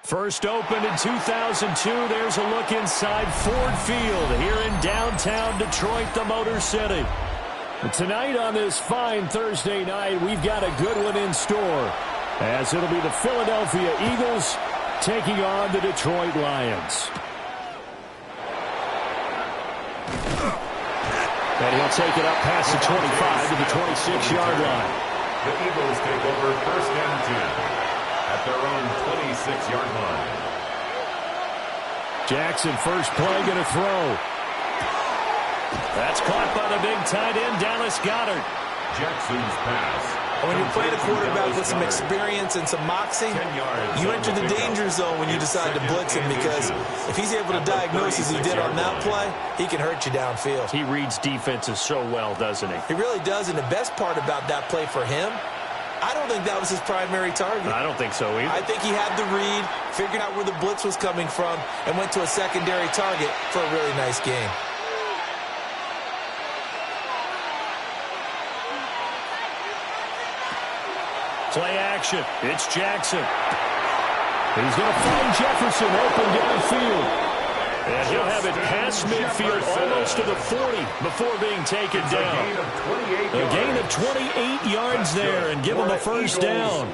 First opened in 2002. There's a look inside Ford Field here in downtown Detroit, the Motor City. Tonight on this fine Thursday night, we've got a good one in store, as it'll be the Philadelphia Eagles taking on the Detroit Lions. And he'll take it up past the 25 to the 26-yard line. The Eagles take over first and 10. At their own 26-yard line. Jackson, first play, going to throw. That's caught by the big tight end, Dallas Goedert. Jackson's pass. When you're playing a quarterback with some experience and some moxie, you enter the danger zone when you decide to blitz him, because if he's able to diagnose as he did on that play, he can hurt you downfield. He reads defenses so well, doesn't he? He really does, and the best part about that play for him, I don't think that was his primary target. I don't think so either. I think he had the read, figured out where the blitz was coming from, and went to a secondary target for a really nice game. Play action. It's Jackson. He's going to find Jefferson open downfield. And he'll have it past midfield almost to the 40 before being taken down. A gain of 28 yards there and give him a first down.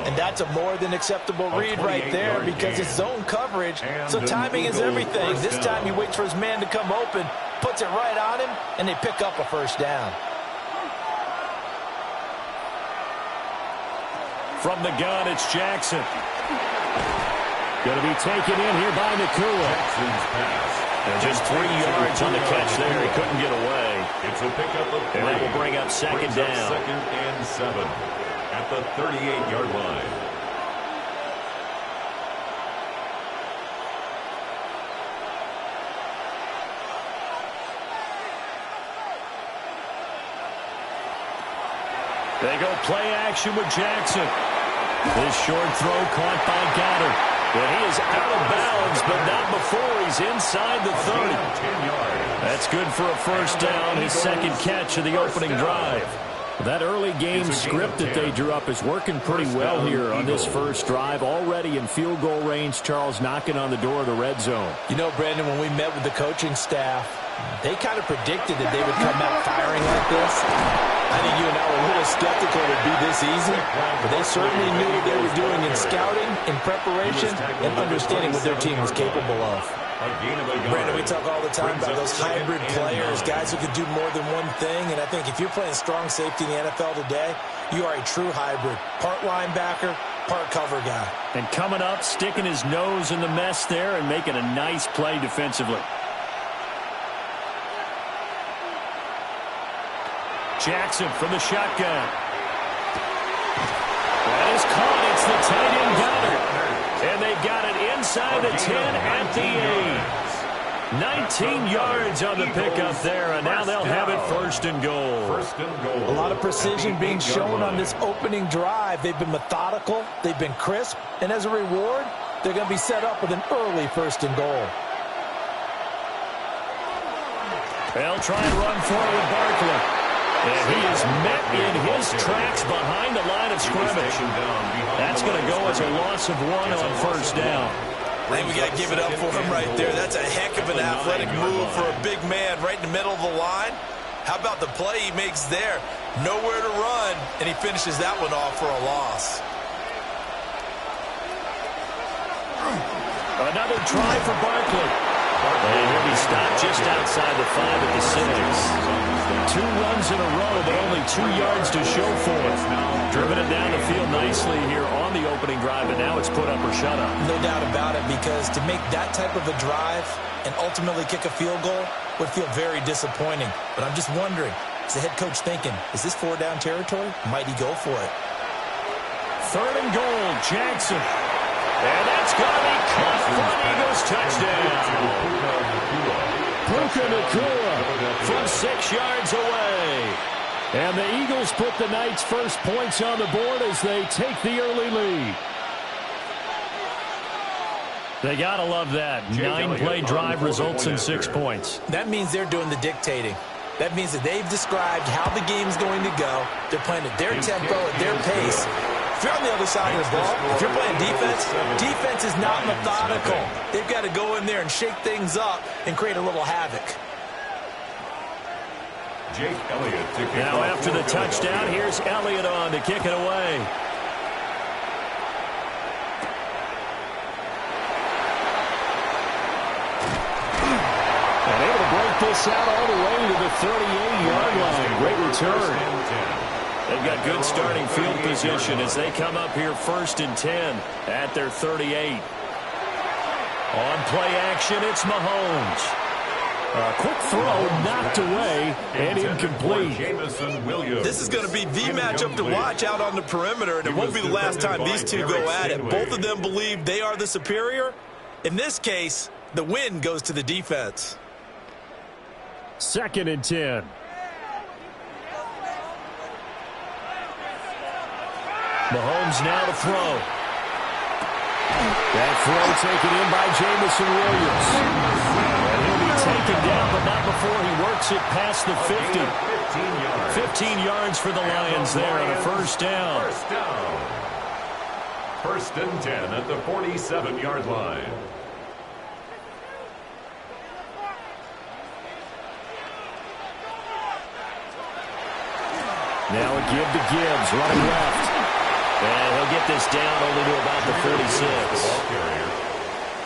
And that's a more than acceptable read right there, because it's zone coverage, so timing is everything. This time he waits for his man to come open, puts it right on him, and they pick up a first down. From the gun, it's Jackson. Going to be taken in here by Nakua. And just 3 yards on the catch there. He couldn't get away. It's a pickup of 3. And that will bring up second down. Second and 7 at the 38-yard line. They go play action with Jackson. This short throw caught by Goedert. And he is out of bounds, but not before he's inside the 30. That's good for a first down, his second catch of the opening drive. That early game script that they drew up is working pretty well here on this first drive. Already in field goal range, Charles, knocking on the door of the red zone. You know, Brandon, when we met with the coaching staff, they kind of predicted that they would come out firing like this. I think you and I were a little skeptical it would be this easy, but they certainly knew what they were doing in scouting, in preparation, and understanding what their team was capable of. Brandon, we talk all the time about those hybrid players, guys who could do more than one thing, and I think if you're playing strong safety in the NFL today, you are a true hybrid. Part linebacker, part cover guy. And coming up, sticking his nose in the mess there and making a nice play defensively. Jackson from the shotgun. That is caught. It's the tight end Goedert. And they've got it inside the 10 at the 8. 19 yards on the pickup there, and now they'll have it first and goal. A lot of precision being shown on this opening drive. They've been methodical. They've been crisp. And as a reward, they're going to be set up with an early first and goal. They'll try and run for it with Barkley. And he is met in his tracks behind the line of scrimmage. That's going to go as a loss of 1 on first down. I think we got to give it up for him right there. That's a heck of an athletic move for a big man right in the middle of the line. How about the play he makes there? Nowhere to run, and he finishes that one off for a loss. Another try for Barkley. And he'll be stopped just outside the 5 at the 6. 2 runs in a row, but only 2 yards to show for it. Driven it down the field nicely here on the opening drive, and now it's put up or shut up. No doubt about it, because to make that type of a drive and ultimately kick a field goal would feel very disappointing. But I'm just wondering, Is the head coach thinking, is this 4-down territory? Might he go for it? 3rd and goal, Jackson. And that's going to be caught for an Eagles touchdown. Puka Nacua from 6 yards away. And the Eagles put the Knights' first points on the board as they take the early lead. They got to love that. 9-play drive results in 6 points. That means they're doing the dictating. That means that they've described how the game's going to go. They're playing at their tempo, at their pace. If you're on the other side of the ball, if you're playing defense, defense is not methodical. They've got to go in there and shake things up and create a little havoc. Jake Elliott to kick now off after the touchdown, here's Elliott on to kick it away. And able to break this out all the way to the 38-yard line. Great return. They've got good starting field position as they come up here 1st and 10 at their 38. On play action, it's Mahomes. A quick throw knocked away and incomplete. This is going to be the matchup to watch out on the perimeter, and it won't be the last time these two go at it. Both of them believe they are the superior. In this case, the win goes to the defense. 2nd and 10. Mahomes now to throw. That throw taken in by Jameson Williams. And he'll be taken down, but not before he works it past the 50. 15 yards for the Lions there on a 1st down. 1st and 10 at the 47-yard line. Now a give to Gibbs, running left. And he'll get this down only to about the 46.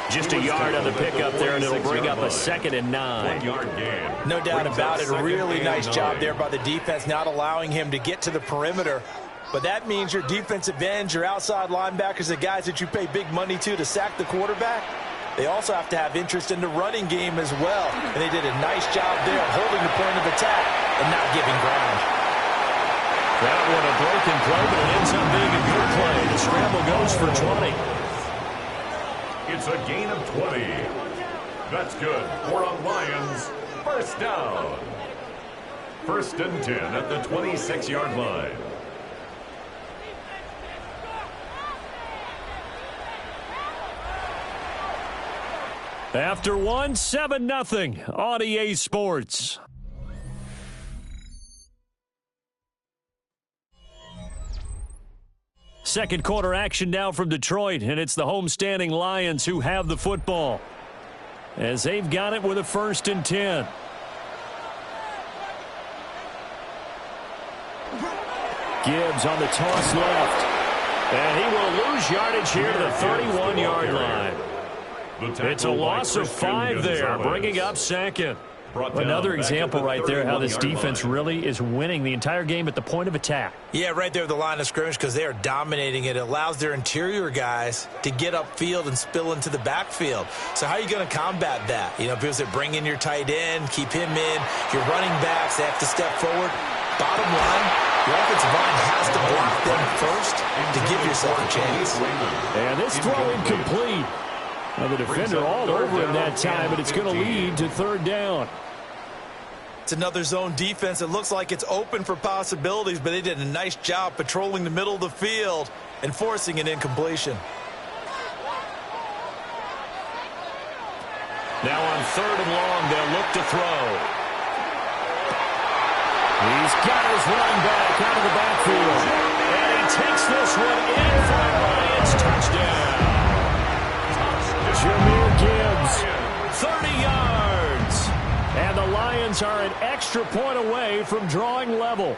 Just a yard on the pickup there, and it'll bring up a 2nd and 9. No doubt about it. A really nice job there by the defense, not allowing him to get to the perimeter. But that means your defensive ends, your outside linebackers, the guys that you pay big money to sack the quarterback, they also have to have interest in the running game as well. And they did a nice job there holding the point of attack and not giving ground. That one a broken play, but it ends up being a good play. The scramble goes for 20. It's a gain of 20. That's good for a Lions 1st down. 1st and 10 at the 26-yard line. After one, 7-0 on EA Sports. Second quarter action now from Detroit, and it's the homestanding Lions who have the football as they've got it with a 1st and 10. Gibbs on the toss left, and he will lose yardage here to the 31-yard line. It's a loss of 5 there, bringing up 2nd. Another example right there how this defense really is winning the entire game at the point of attack. Yeah, right there at the line of scrimmage because they are dominating it. It allows their interior guys to get upfield and spill into the backfield. So how are you going to combat that? You know, because they bring in your tight end, keep him in. Your running backs, they have to step forward. Bottom line, your offensive line has to block them first to give yourself a chance. And this throw incomplete. Now the defender all over him that time, but it's going to lead to 3rd down. It's another zone defense. It looks like it's open for possibilities, but they did a nice job patrolling the middle of the field and forcing an incompletion. Now on 3rd and long, they'll look to throw. He's got his running back out of the backfield. And he takes this one in for a Lions touchdown. Jahmyr Gibbs, 30 yards. And the Lions are an extra point away from drawing level.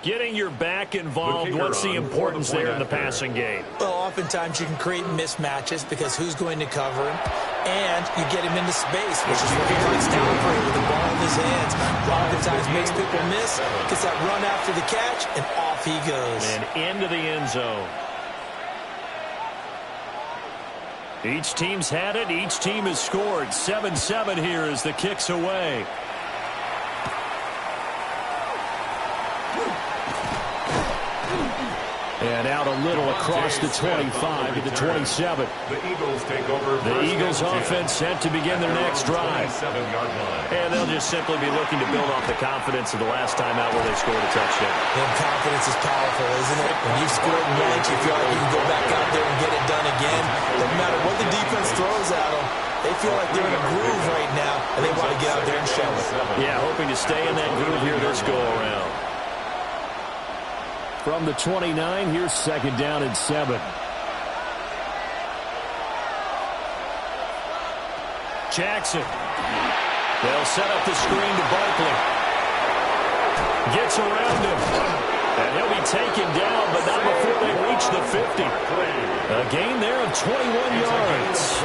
Getting your back involved, what's the importance there in the passing game? Well, oftentimes you can create mismatches because who's going to cover him, and you get him into space, which is where he likes to operate with the ball in his hands. Oftentimes makes people miss, gets that run after the catch, and off he goes. And into the end zone. Each team's had it. Each team has scored. 7-7 here as the kick's away. And out a little across the 25 to the 27. The Eagles take over. The Eagles offense set to begin their next drive. And they'll just simply be looking to build off the confidence of the last time out where they scored a touchdown. And confidence is powerful, isn't it? When you've scored once, you feel like you can go back out there and get it done again. No matter what the defense throws at them, they feel like they're in a groove right now, and they want to get out there and show it. Yeah, hoping to stay in that groove here this go-around. From the 29, here's second down and 7. Jackson. They'll set up the screen to Barkley. Gets around him. And he'll be taken down, but not before they reach the 50. A gain there of 21 yards.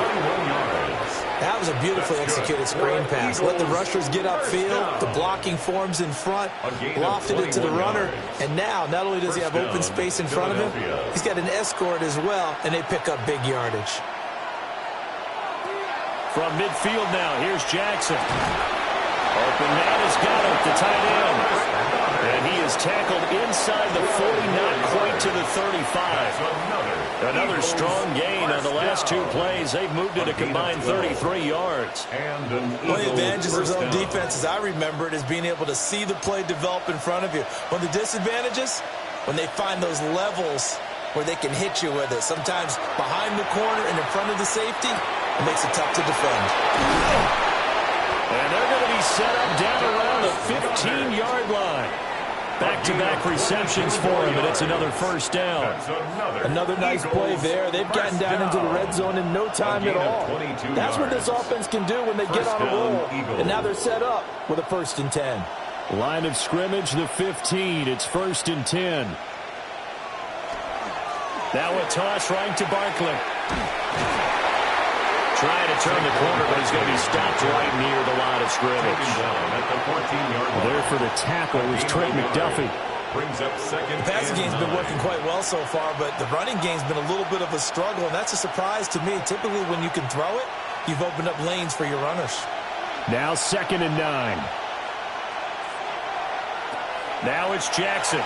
That was a beautifully executed screen pass. Let the rushers get upfield. The blocking forms in front. Lofted it to the runner. And now, not only does he have open space in front of him, he's got an escort as well, and they pick up big yardage. From midfield now, here's Jackson. Open man has got it, the tight end. And he is tackled inside the 40, not quite to the 35. Another strong gain on the last two plays. They've moved it a combined 33 yards. One of the advantages of zone defense, as I remember it, is being able to see the play develop in front of you. One of the disadvantages, when they find those levels where they can hit you with it. Sometimes behind the corner and in front of the safety, it makes it tough to defend. And they're going to be set up down around the 15-yard line. Back-to-back receptions for him, and it's another first down. Another nice play there. They've gotten down into the red zone in no time at all. That's what this offense can do when they get on a roll. And now they're set up with a 1st and 10. Line of scrimmage, the 15. It's 1st and 10. Now a toss right to Barkley. Trying to turn the corner, but he's going to be stopped right near the line of scrimmage. There for the tackle was Trey McDuffie. The passing game's been working quite well so far, but the running game's been a little bit of a struggle, and that's a surprise to me. Typically, when you can throw it, you've opened up lanes for your runners. Now 2nd and 9. Now it's Jackson.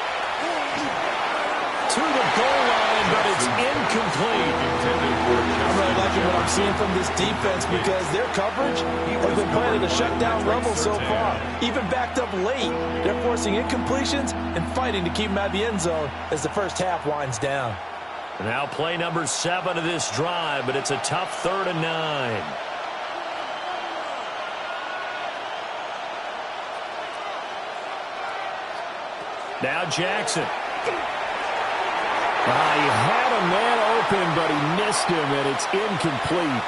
To the goal line, but it's incomplete. I'm really liking what I'm seeing from this defense because their coverage has been playing at a shutdown level so far. Even backed up late, they're forcing incompletions and fighting to keep them out of the end zone as the first half winds down. Now play number 7 of this drive, but it's a tough 3rd and 9. Now Jackson. He had a man open, but he missed him, and it's incomplete.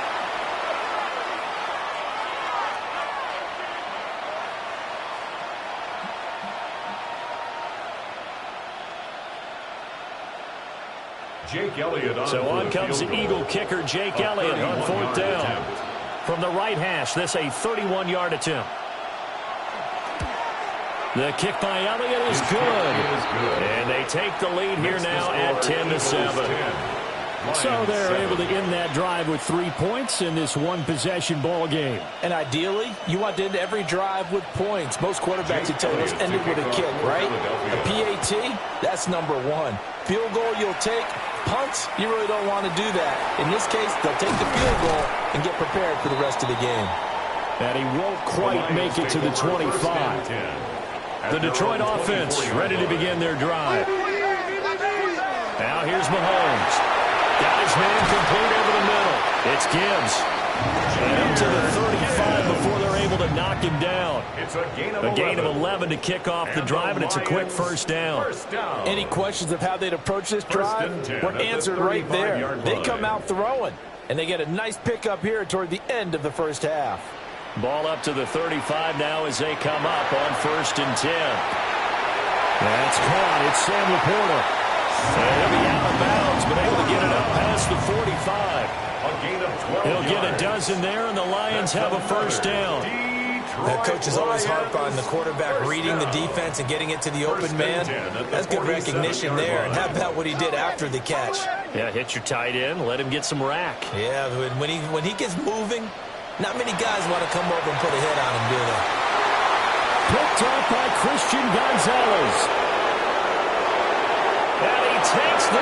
Jake Elliott. So on comes the Eagle kicker, Jake Elliott, on 4th down. From the right hash, this a 31-yard attempt. The kick by Elliott is good. And they take the lead here now at 10-7. So they're able to end that drive with 3 points in this one-possession ball game. And ideally, you want to end every drive with points. Most quarterbacks, you tell us, ended with a kick, right? A PAT, that's number 1. Field goal you'll take. Punts, you really don't want to do that. In this case, they'll take the field goal and get prepared for the rest of the game. And he won't quite make it to the 25. The Detroit offense ready to begin their drive. Now here's Mahomes. Got his man complete over the middle. It's Gibbs. And up to the 35 before they're able to knock him down. It's a gain of 11 to kick off the drive, and it's a quick first down. Any questions of how they'd approach this drive were answered right there. They come out throwing, and they get a nice pickup here toward the end of the first half. Ball up to the 35 now as they come up on 1st and 10. That's caught. It's Sam Laporta. And he'll be out of bounds, but able to get it up past the 45. He'll get a dozen there, and the Lions have a first down. That coach is always harp on the quarterback reading the defense and getting it to the open man. That's good recognition there. And how about what he did after the catch? Yeah, hit your tight end, let him get some rack. Yeah, when he gets moving, not many guys want to come over and put a hit on him, do they? Picked off by Christian Gonzalez. And he takes the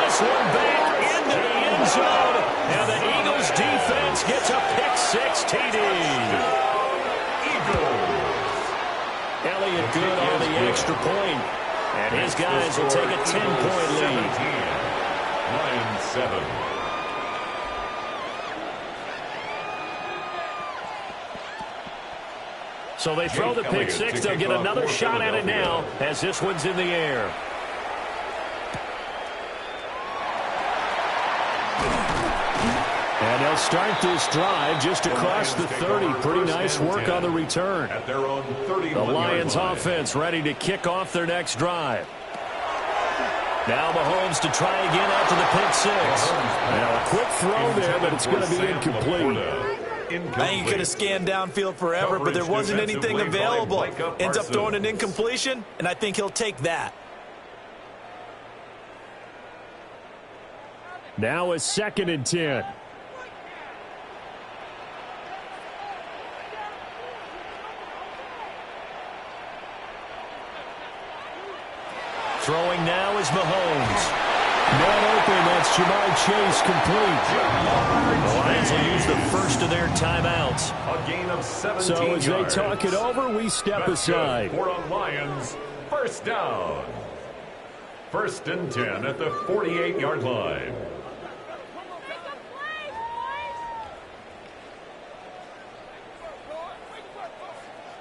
gets a pick-6 TD. Elliott good on the extra point. And his guys will take a 10-point lead. 9-7. So they throw the pick-6. They'll get another shot at it now as this one's in the air. And they'll start this drive just across the 30. Pretty nice work on the return. At their own 31-yard The Lions line. offense ready to kick off their next drive. Now Mahomes to try again after the pick-6. Now a quick throw there, but it's going to be incomplete. I think he could have scanned downfield forever, but there wasn't anything available. Ends up throwing an incompletion, and I think he'll take that. Now a 2nd and 10. Throwing now is Mahomes. Man open, that's Jamar Chase complete. The Lions will use the first of their timeouts. A gain of 17 So as they yards. talk it over, we step That's aside. good for a Lions first down. 1st and 10 at the 48-yard line.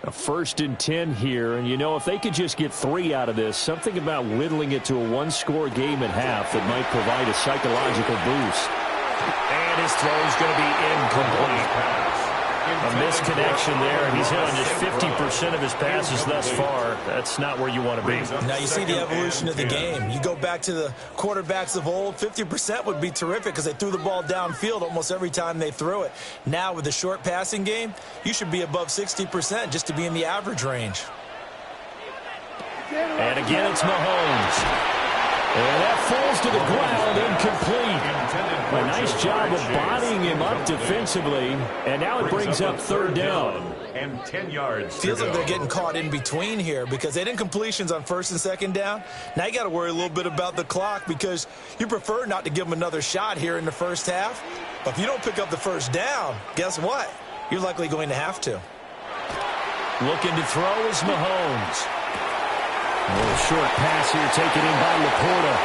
A 1st and 10 here, and you know, if they could just get 3 out of this, something about whittling it to a one-score game at half that might provide a psychological boost. And his throw is going to be incomplete. A misconnection there, and he's hit on just 50% of his passes thus far. That's not where you want to be. Now you see the evolution of the game. You go back to the quarterbacks of old, 50% would be terrific because they threw the ball downfield almost every time they threw it. Now with the short passing game, you should be above 60% just to be in the average range. And again, it's Mahomes. And that falls to the ground, incomplete. A nice job of bodying him up defensively, and now it brings up 3rd down. And 10 yards. Feels like they're getting caught in between here because they had incompletions on 1st and 2nd down. Now you got to worry a little bit about the clock because you prefer not to give them another shot here in the first half. But if you don't pick up the 1st down, guess what? You're likely going to have to. Looking to throw is Mahomes. A little short pass here taken in by Laporta.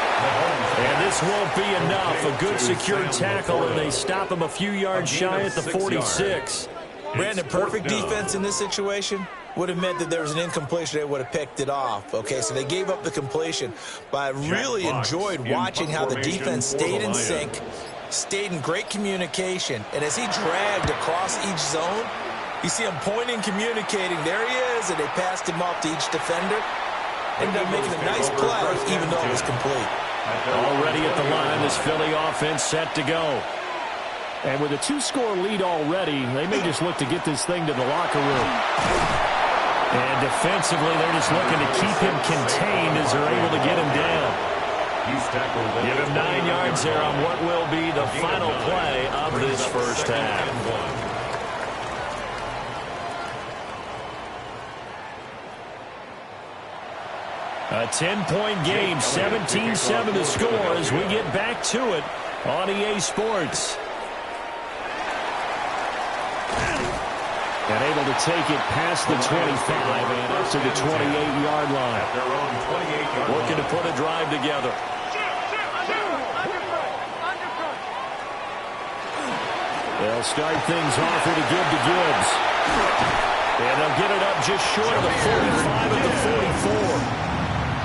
And this won't be enough. A good secure tackle, and they stop him a few yards shy at the 46. Brandon, perfect defense in this situation would have meant that there was an incompletion. They would have picked it off. Okay, so they gave up the completion. But I really enjoyed watching how the defense stayed in sync, stayed in great communication. And as he dragged across each zone, you see him pointing, communicating. There he is, and they passed him off to each defender. Ended up making a nice play, even though it was complete. Already at the line, this Philly offense set to go. And with a 2-score lead already, they may just look to get this thing to the locker room. And defensively, they're just looking to keep him contained as they're able to get him down. Give him 9 yards there on what will be the final play of this first half. A 10-point game, 17-7 to score as we get back to it on EA Sports. And able to take it past the 25 and up to the 28-yard line. Looking to put a drive together. They'll start things off with a give to Gibbs. And they'll get it up just short of the 45 at the 44.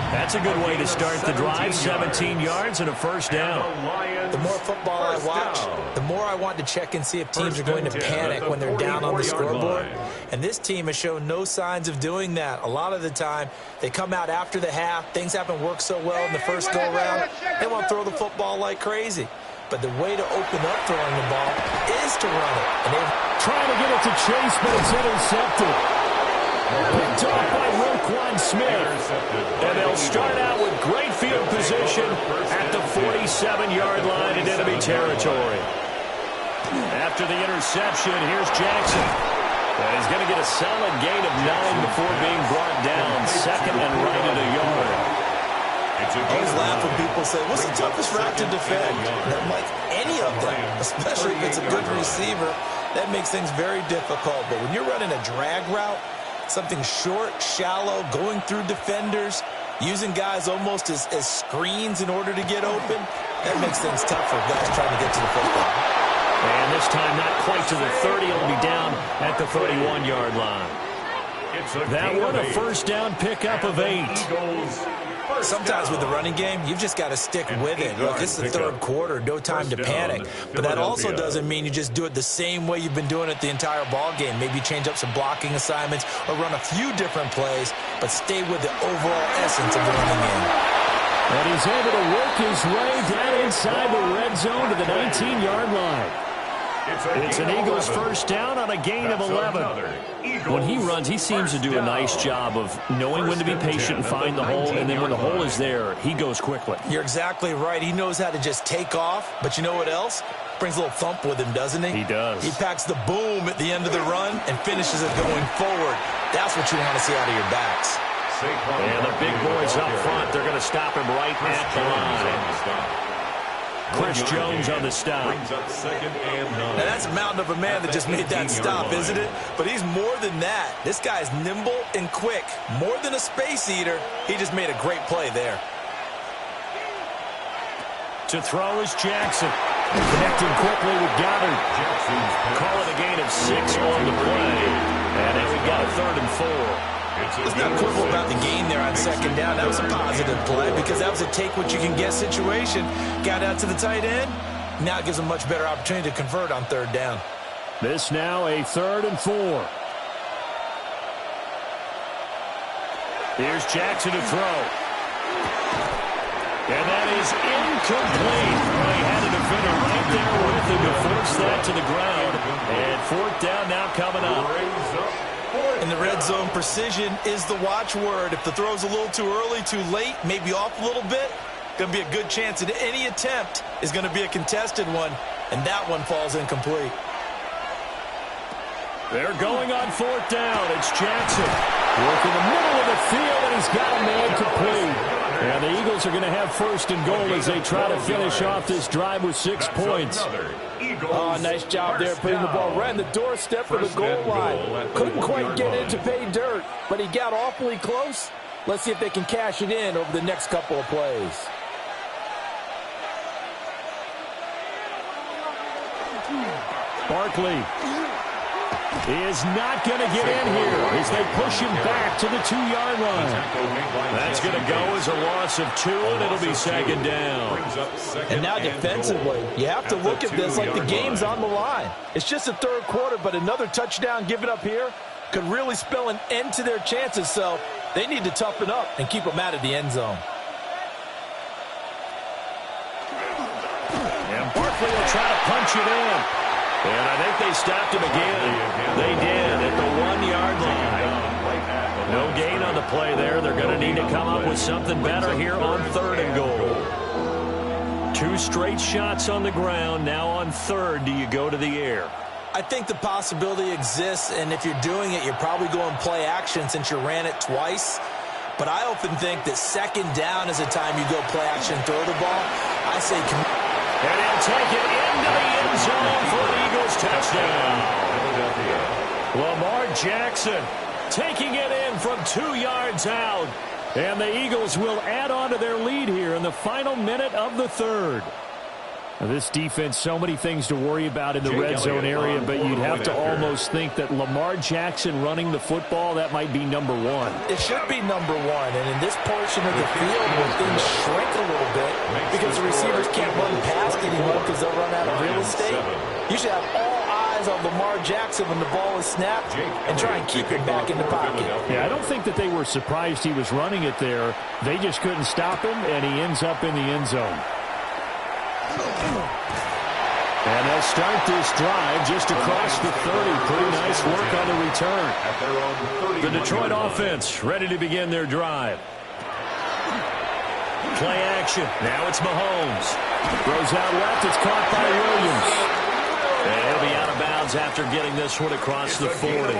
That's a good way to start the drive, 17 yards and a first down. The more football I watch, the more I want to check and see if teams are going to panic when they're down on the scoreboard. And this team has shown no signs of doing that. A lot of the time, they come out after the half. Things haven't worked so well in the first go-around. They want to throw the football like crazy. But the way to open up throwing the ball is to run it. And they're trying to get it to Chase, but it's intercepted. Picked off by Roquan Smith. And they'll start out with great field position at the 47-yard line in enemy territory. After the interception, here's Jackson. And he's going to get a solid gain of 9 before being brought down. Second and right at a yard. I always laugh when people say, what's the toughest route to defend? And I'm like, any of them, especially if it's a good receiver. That makes things very difficult. But when you're running a drag route, something short, shallow, going through defenders, using guys almost as screens in order to get open, that makes things tough for guys trying to get to the football. And this time not quite to the 30. It'll be down at the 31-yard line. That one a first down pickup of 8. Sometimes with the running game, you've just got to stick with it. Look, it's the third quarter, no time to panic. But that also doesn't mean you just do it the same way you've been doing it the entire ball game. Maybe change up some blocking assignments or run a few different plays, but stay with the overall essence of the running game. And he's able to work his way down inside the red zone to the 19-yard line. It's an Eagles first down on a gain of 11. When he runs, he seems to do a nice job of knowing when to be patient and find the hole, and then when the hole is there, he goes quickly. You're exactly right. He knows how to just take off, but you know what else? Brings a little thump with him, doesn't he? He does. He packs the boom at the end of the run and finishes it going forward. That's what you want to see out of your backs. And the big boys up front, they're going to stop him right at the line. Chris Jones on the stop. Now that's a mountain of a man that just made that stop, isn't it? But he's more than that. This guy's nimble and quick. More than a space eater, he just made a great play there. To throw is Jackson. Connecting quickly with Goddard. Call it a gain of 6 on the play. And then we've got a 3rd and 4. Let's not quibble about the gain there on second down. That was a positive play because that was a take-what-you-can-get situation. Got out to the tight end. Now it gives a much better opportunity to convert on 3rd down. This now a 3rd and 4. Here's Jackson to throw. And that is incomplete. Well, he had a defender right there with him to force that to the ground. And 4th down now coming up. In the red zone, precision is the watchword. If the throw's a little too early, too late, maybe off a little bit, going to be a good chance that any attempt is going to be a contested one, and that one falls incomplete. They're going on 4th down. It's Jackson. Working the middle of the field, and he's got a man complete. And the Eagles are going to have 1st and goal as they try to finish off this drive with 6 points. Oh, nice job there putting the ball right in the doorstep of the goal line. Couldn't quite get it to pay dirt, but he got awfully close. Let's see if they can cash it in over the next couple of plays. Barkley is not going to get in here as they push him back to the 2-yard line. That's going to go as a loss of 2, and it'll be 2nd down. And now defensively, you have to look at this like the game's on the line. It's just the 3rd quarter, but another touchdown given up here could really spell an end to their chances, so they need to toughen up and keep them out of the end zone. And Barkley will try to punch it in. And I think they stopped him again. They did at the 1-yard line. No gain on the play there. They're going to need to come up with something better here on 3rd and goal. 2 straight shots on the ground. Now on 3rd, do you go to the air? I think the possibility exists, and if you're doing it, you're probably going play action since you ran it twice. But I often think that 2nd down is a time you go play action, throw the ball. I say and he'll take it into the end zone for an Eagles touchdown. Lamar Jackson taking it in from 2 yards out. And the Eagles will add on to their lead here in the final minute of the 3rd. Now, this defense, so many things to worry about in the red zone area, but you'd have to almost think that Lamar Jackson running the football, that might be number 1. It should be number 1, and in this portion of the field where things shrink a little bit because the receivers can't run past anymore because they'll run out of real estate, you should have all eyes on Lamar Jackson when the ball is snapped and try and keep him back in the pocket. Yeah, I don't think that they were surprised he was running it there. They just couldn't stop him, and he ends up in the end zone. And they'll start this drive just across the 30. Pretty nice work on the return. The Detroit offense ready to begin their drive. Play action. Now it's Mahomes. Throws out left. It's caught by Williams. And he'll be out of bounds after getting this one across the 40.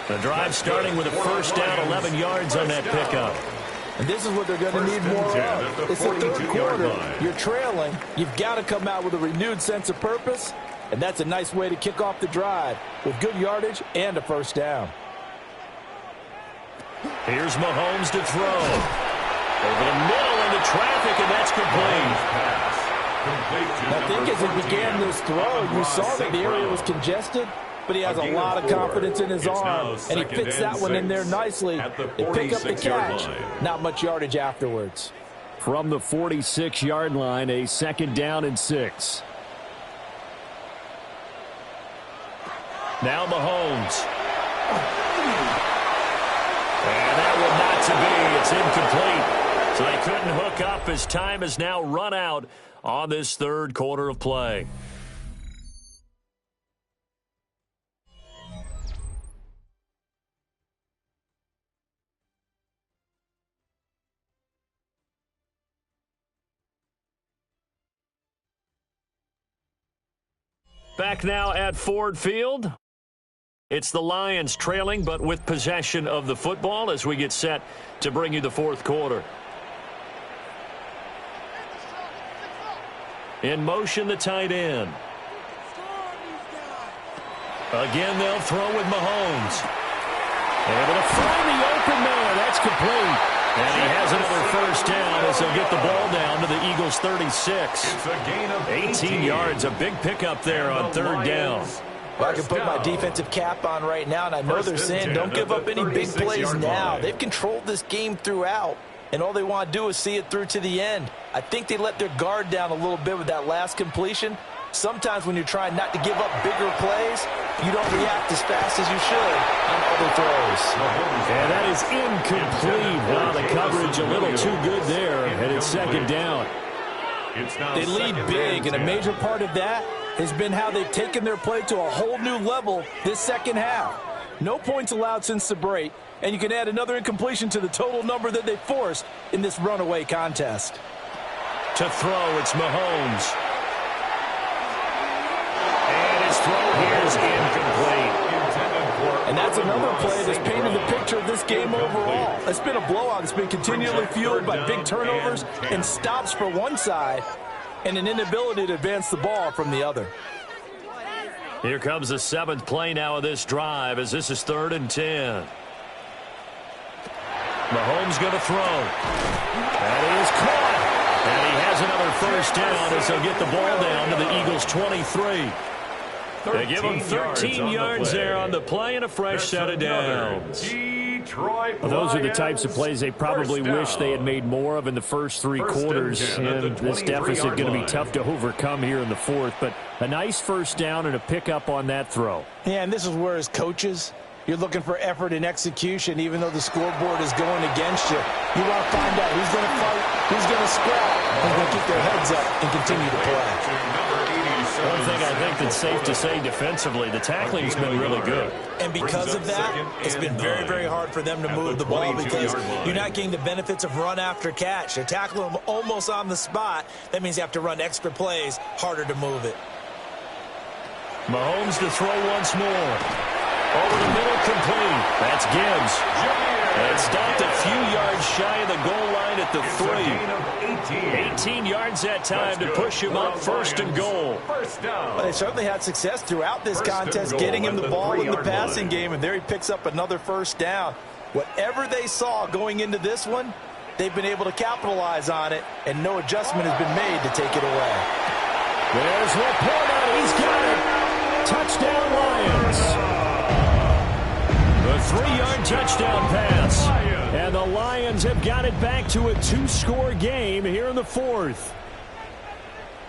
The drive starting with a first down, 11 yards on that pickup. And this is what they're going to need more of. It's the third quarter. You're trailing. You've got to come out with a renewed sense of purpose. And that's a nice way to kick off the drive with good yardage and a first down. Here's Mahomes to throw. Over the middle into traffic, and that's complete. I think as he began this throw, you saw that the area was congested, but he has a lot of confidence in his arm, and he fits that one in there nicely. They pick up the catch, not much yardage afterwards. From the 46-yard line, a 2nd down and 6. Now Mahomes. And that one not to be. It's incomplete. So they couldn't hook up as time has now run out on this third quarter of play. Back now at Ford Field. It's the Lions trailing, but with possession of the football as we get set to bring you the fourth quarter. In motion, the tight end. Again, they'll throw with Mahomes. Able to find the open man. That's complete. And he has another first down as he'll get the ball down to the Eagles' 36. It's a gain of 18 yards, a big pickup there on third down. Well, I can put my defensive cap on right now, and I know they're saying don't give up any big plays now. They've controlled this game throughout, and all they want to do is see it through to the end. I think they let their guard down a little bit with that last completion. Sometimes when you're trying not to give up bigger plays, you don't react as fast as you should on other throws. And that is incomplete. Wow, the coverage a little too good there, and it's 2nd down. They lead big, and a major part of that has been how they've taken their play to a whole new level this second half. No points allowed since the break, and you can add another incompletion to the total number that they forced in this runaway contest. To throw, it's Mahomes. And his throw here is incomplete. And that's another play that's painted the picture of this game overall. It's been a blowout. It's been continually fueled by big turnovers and stops for one side and an inability to advance the ball from the other. Here comes the 7th play now of this drive as this is 3rd and 10. Mahomes going to throw. That is caught. And he has another first down as he'll get the ball down to the Eagles' 23. They give him 13 yards there on the play and a fresh set of downs. Well, those are the types of plays they probably wish they had made more of in the first 3 quarters. And this deficit going to be tough to overcome here in the fourth. But a nice first down and a pickup on that throw. Yeah, and this is where as coaches, you're looking for effort and execution, even though the scoreboard is going against you. You want to find out who's going to fight, who's going to scrap, who's going to keep their heads up and continue to play. One thing I think that's safe to say defensively, the tackling's been really good. And because of that, it's been very, very hard for them to move the ball because you're not getting the benefits of run after catch. They're tackling them almost on the spot. That means you have to run extra plays, harder to move it. Mahomes to throw once more. Over the middle, complete. That's Gibbs. And stopped a few yards shy of the goal line at the 3. 18 yards that time to push him up 1st and goal. Well, they certainly had success throughout this contest getting him the ball in the passing game, and there he picks up another first down. Whatever they saw going into this one, they've been able to capitalize on it, and no adjustment has been made to take it away. There's Laporta. He's got it. Touchdown, Lions. The 3-yard touchdown pass. And the Lions have got it back to a 2-score game here in the fourth.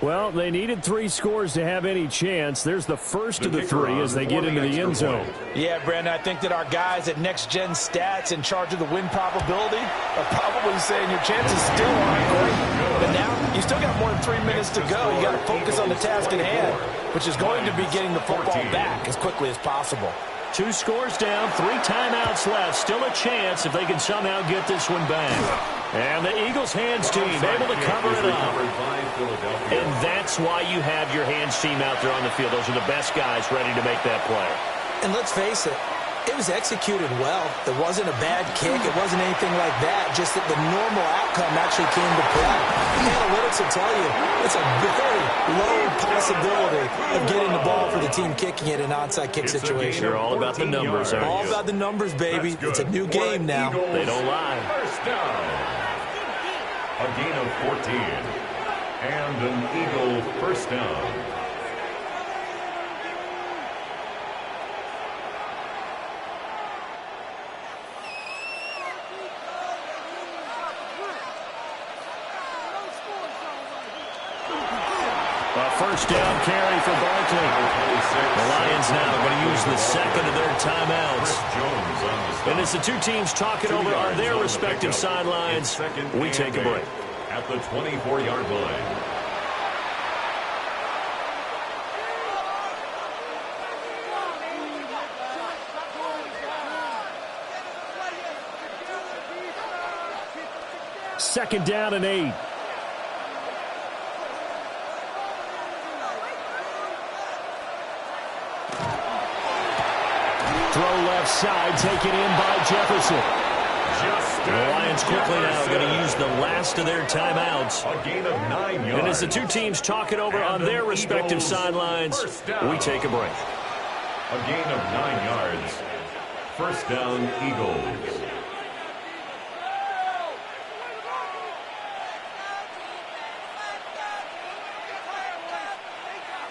Well, they needed 3 scores to have any chance. There's the first of the 3 as they get into the end zone. Yeah, Brandon, I think that our guys at Next Gen Stats in charge of the win probability are probably saying your chances still aren't great. But now you still got more than 3 minutes to go. You got to focus on the task at hand, which is going to be getting the football back as quickly as possible. 2 scores down, 3 timeouts left. Still a chance if they can somehow get this one back. And the Eagles hands team able to cover it up. And that's why you have your hands team out there on the field. Those are the best guys ready to make that play. And let's face it, It was executed well. There wasn't a bad kick. It wasn't anything like that. Just that the normal outcome actually came to play. The analytics will tell you it's a very low possibility of getting the ball for the team kicking it in an onside kick situation. You're all about the numbers, aren't you? All about the numbers, baby. It's a new game now. They don't lie. First down. A gain of 14. And an Eagle first down. First down carry for Barkley. The Lions now going to use the second of their timeouts. And as the two teams talking over on their respective sidelines, we take a break. At the 24-yard line. Second down and 8. Throw left side, taken in by Jefferson. The Lions quickly now going to use the last of their timeouts. A gain of 9 yards. And as the two teams talking over on their respective sidelines, we take a break. A gain of 9 yards. First down, Eagles.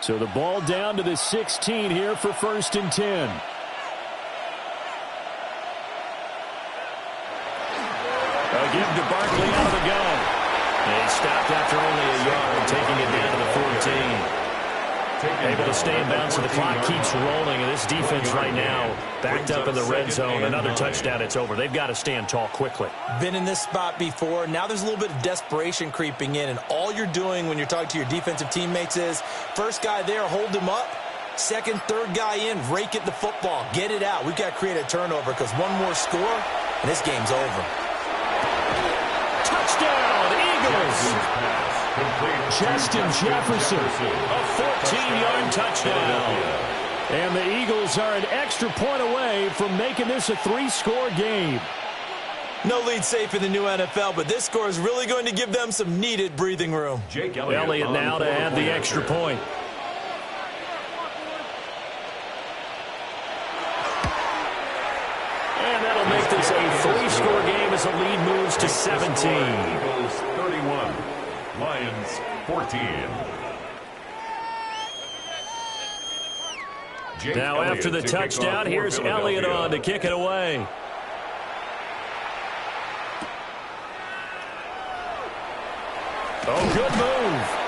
So the ball down to the 16 here for first and 10. A give to Barkley out of the gun. And he stopped after only a yard, taking it down to the 14. Able to stay in bounds, so the clock keeps rolling. And this defense right now backed up in the red zone. Another touchdown, it's over. They've got to stand tall quickly. Been in this spot before. Now there's a little bit of desperation creeping in. And all you're doing when you're talking to your defensive teammates is, first guy there, hold him up. Second, third guy in, rake at the football. Get it out. We've got to create a turnover because one more score, and this game's over. Touchdown, Eagles! Justin Jefferson, a 14-yard touchdown. And the Eagles are an extra point away from making this a 3-score game. No lead safe in the new NFL, but this score is really going to give them some needed breathing room. Jake Elliott now to add the extra point. And that'll make this a 3-score game as the lead moves to 17. Eagles 31, Lions 14. Now after the touchdown, here's Elliott on to kick it away. Oh, good move.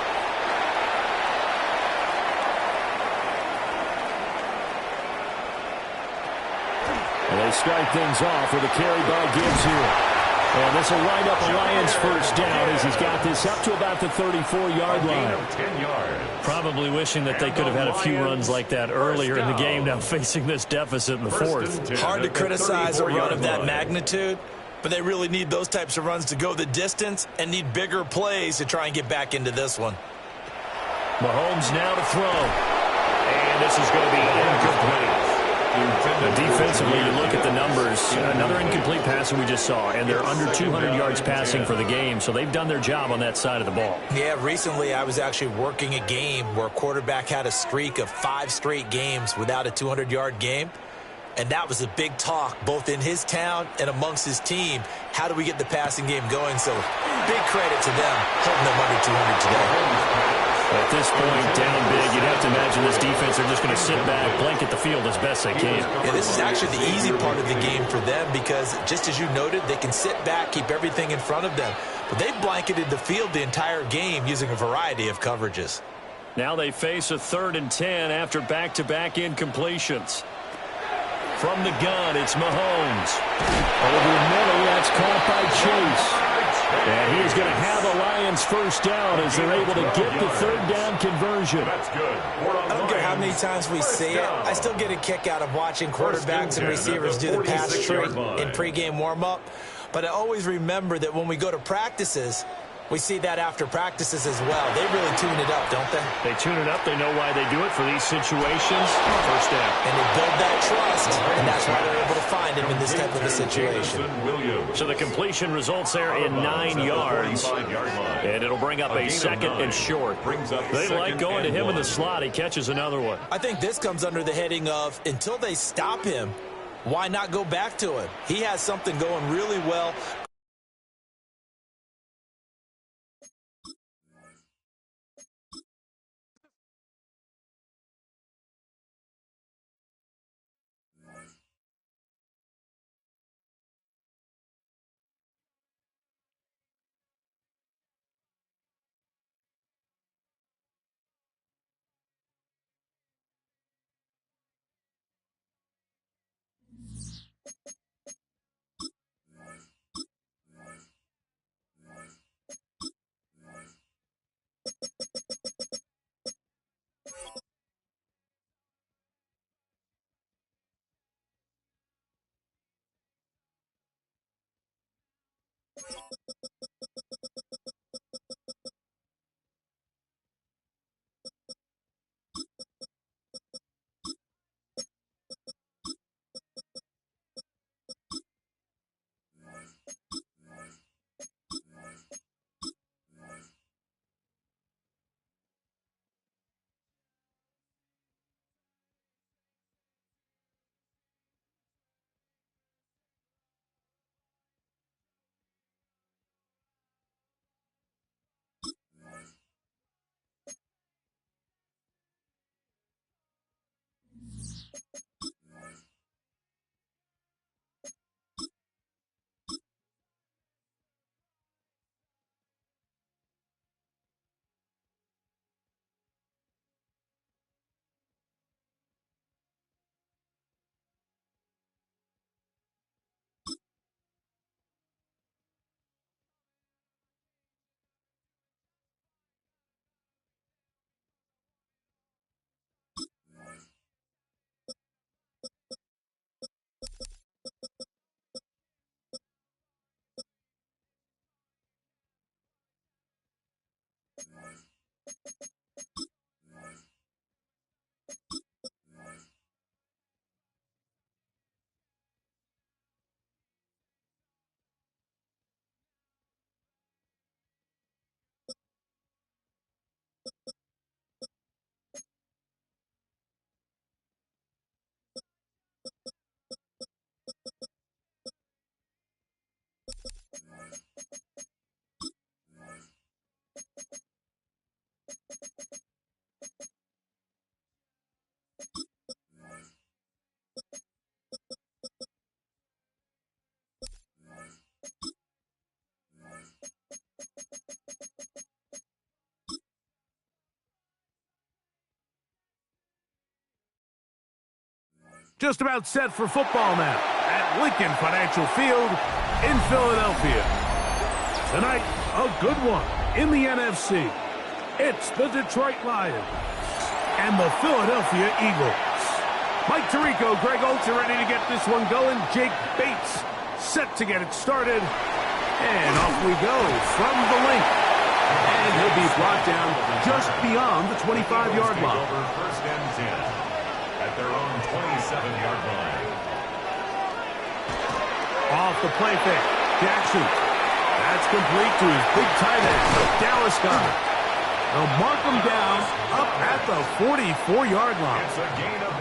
And they start things off with a carry by Gibbs here. And this will wind up a Lions first down as he's got this up to about the 34-yard line. 10 yards. Probably wishing that they could have had a few runs like that earlier in the game, now facing this deficit in the fourth. Hard to criticize a run of that magnitude, but they really need those types of runs to go the distance and need bigger plays to try and get back into this one. Mahomes now to throw. And this is going to be incomplete. Defensively, you look at the numbers, another incomplete pass that we just saw, and they're under 200 yards passing for the game, so they've done their job on that side of the ball. Yeah, recently I was actually working a game where a quarterback had a streak of 5 straight games without a 200-yard game, and that was a big talk both in his town and amongst his team. How do we get the passing game going? So big credit to them holding them under 200 today. At this point, down big, you'd have to imagine this defense are just going to sit back, blanket the field as best they can. Yeah, this is actually the easy part of the game for them because, just as you noted, they can sit back, keep everything in front of them. But they've blanketed the field the entire game using a variety of coverages. Now they face a 3rd and 10 after back-to-back incompletions. From the gun, it's Mahomes. Over the middle, that's caught by Chase. And he is going to have a Lions first down as they're able to get the 3rd down conversion. That's good. I don't care how many times we say it. I still get a kick out of watching quarterbacks and receivers do the pass trick in pregame warm-up. But I always remember that when we go to practices, We see that after practices as well. They really tune it up, don't they? They tune it up. They know why they do it for these situations. First down. And they build that trust, and that's why they're able to find him in this type of a situation. So the completion results there in 9 yards. And it'll bring up a second and short. They like going to him in the slot. He catches another one. I think this comes under the heading of, until they stop him, why not go back to him? He has something going really well. Just about set for football now at Lincoln Financial Field in Philadelphia. Tonight, a good one in the NFC. It's the Detroit Lions and the Philadelphia Eagles. Mike Tirico, Greg Olsen ready to get this one going. Jake Bates set to get it started. And off we go from the link. And he'll be brought down just beyond the 25-yard line. First and 10 at their own 27-yard line. Off the play fake, Jackson. That's complete to his big tight end, Dallas Goedert. They'll mark him down up at the 44-yard line. It's a gain of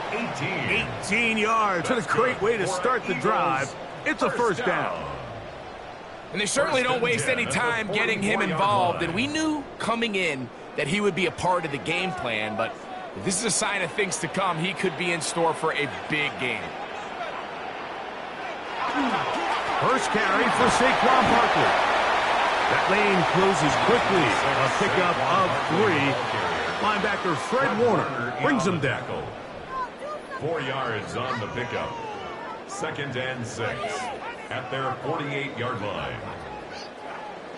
18 yards. What a great way to start the drive. It's a first down. And they certainly don't waste any time getting him involved. And we knew coming in that he would be a part of the game plan, but this is a sign of things to come. He could be in store for a big game. First carry for Saquon Barkley. That lane closes quickly. A pickup of 3. Linebacker Fred Warner brings him down. 4 yards on the pickup. Second and 6 at their 48-yard line.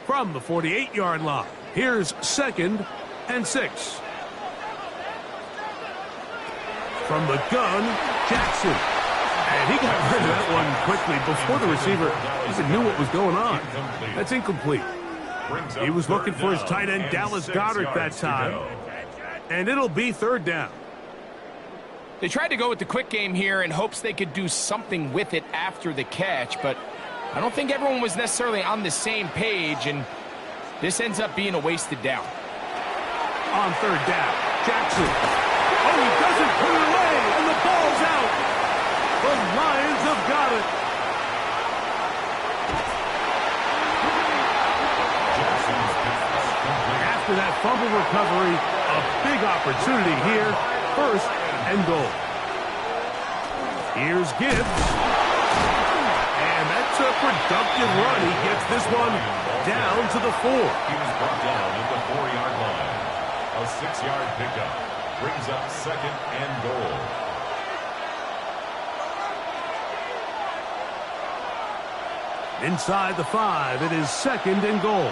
From the 48-yard line, here's second and 6. From the gun, Jackson. And he got rid of that one quickly before the receiver even knew what was going on. That's incomplete. Brings up He was looking third for his down tight end, and Dallas 6 Goedert, that yards to time. go. And it'll be third down. They tried to go with the quick game here in hopes they could do something with it after the catch, but I don't think everyone was necessarily on the same page, and this ends up being a wasted down. On third down, Jackson. Oh, he doesn't put it away, and the ball's out. The Lions have got it. After that fumble recovery, a big opportunity here. First and goal. Here's Gibbs. And that's a productive run. He gets this one down to the 4. He was brought down at the 4-yard line. A 6-yard pickup brings up second and goal. Inside the 5, it is second and goal.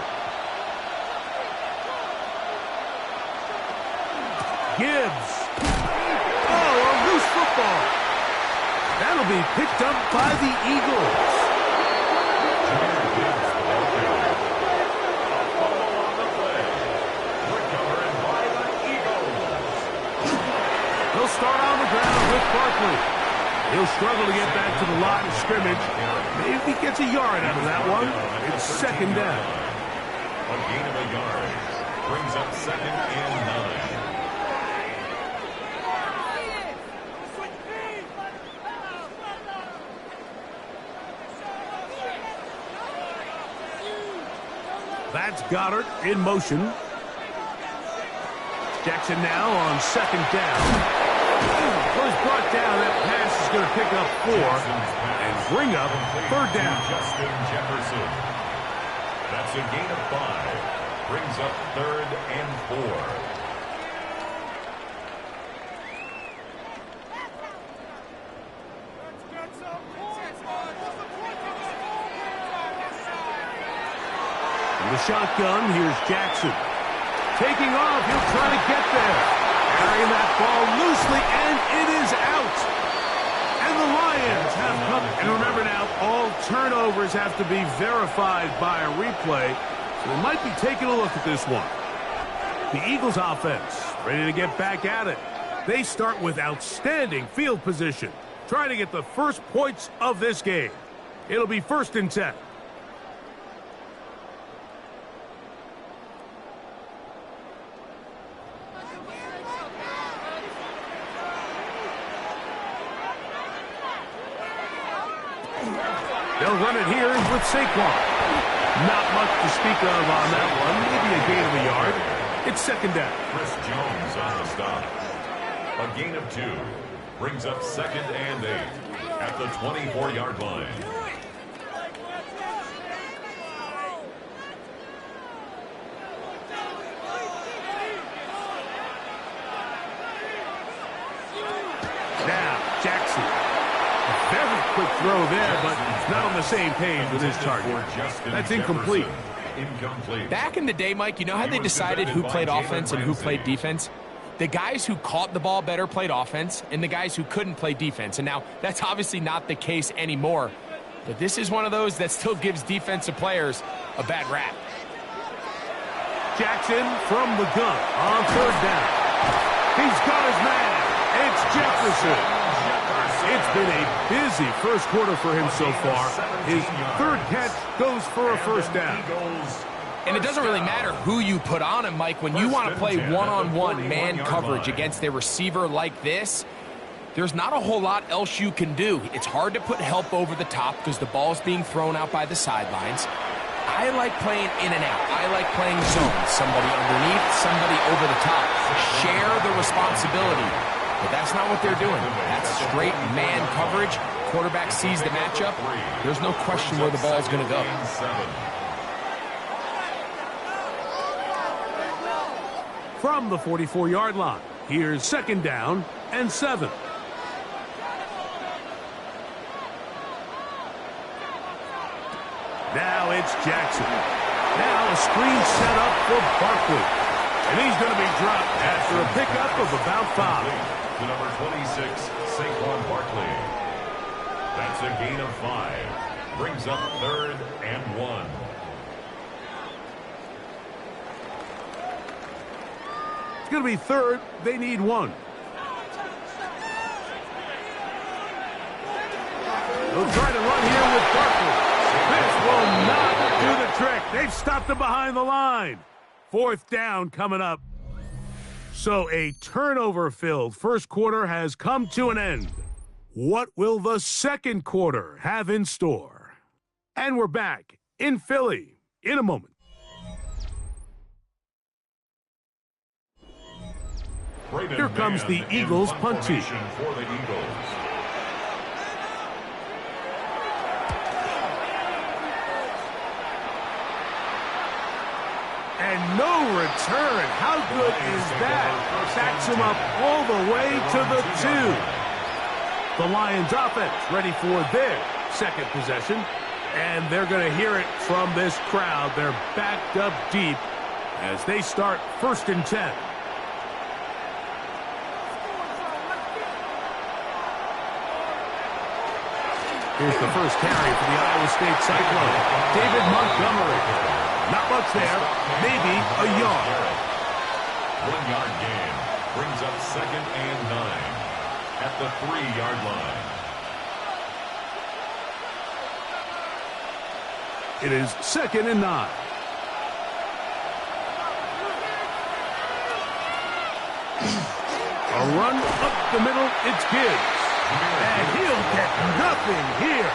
Gibbs. Oh, a loose football. That'll be picked up by the Eagles. He'll start on the ground with Barkley. He'll struggle to get back to the line of scrimmage. Maybe he gets a yard out of that one. It's second down. A gain of a yard brings up second and 9. That's Goedert in motion. Jackson now on second down. Was brought down. That pass is going to pick up 4 and bring up third down. Justin Jefferson. That's a gain of 5. Brings up third and 4. The shotgun, here's Jackson. Taking off, he'll try to get there. Carrying that ball loosely, and it is out. And the Lions have come. And remember now, all turnovers have to be verified by a replay. So they might be taking a look at this one. The Eagles offense, ready to get back at it. They start with outstanding field position, trying to get the first points of this game. It'll be first and 10. They'll run it here with Saquon. Not much to speak of on that one. Maybe a gain of a yard. It's second down. Chris Jones on the stop. A gain of 2. Brings up second and 8 at the 24-yard line. Now, Jackson. Very quick throw there, but not on the same page with his target. That's incomplete. Back in the day, Mike, you know how they decided who played offense and who played defense? The guys who caught the ball better played offense, and the guys who couldn't play defense. And now, that's obviously not the case anymore. But this is one of those that still gives defensive players a bad rap. Jackson from the gun on third down. He's got his man. It's Jefferson. It's been a busy first quarter for him so far. His third catch goes for a first down. And it doesn't really matter who you put on him, Mike. When you want to play one-on-one man coverage against a receiver like this, there's not a whole lot else you can do. It's hard to put help over the top because the ball's being thrown out by the sidelines. I like playing in and out. I like playing zone. Somebody underneath, somebody over the top. Share the responsibility. But that's not what they're doing. That's straight man coverage. Quarterback sees the matchup. There's no question where the ball's going to go. From the 44-yard line, here's second down and 7. Now it's Jackson. Now a screen set up for Barkley. And he's going to be dropped after a pickup of about 5. To number 26, Saquon Barkley. That's a gain of 5. Brings up third and 1. going to be third. They need one. They'll try to run here with Barkley. This will not do the trick. They've stopped him behind the line. Fourth down coming up. So a turnover-filled first quarter has come to an end. What will the second quarter have in store? And we're back in Philly in a moment. Here comes the Eagles punt team. For the Eagles. And no return. How good is that? Backs him up all the way to the 2. The Lions offense ready for their second possession. And they're going to hear it from this crowd. They're backed up deep as they start 1st and 10. Here's the first carry for the Iowa State Cyclone. David Montgomery. Not much there. Maybe a yard. 1-yard gain brings up 2nd and 9 at the 3-yard line. It is 2nd and 9. A run up the middle. It's Gibbs. And he'll get nothing here.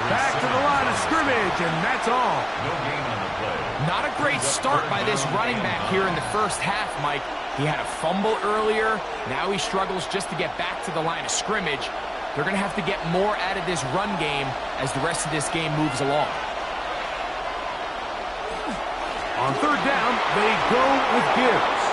Back to the line of scrimmage, and that's all. No gain on the play. Not a great start by this running back here in the first half, Mike. He had a fumble earlier. Now he struggles just to get back to the line of scrimmage. They're going to have to get more out of this run game as the rest of this game moves along. On 3rd down, they go with Gibbs.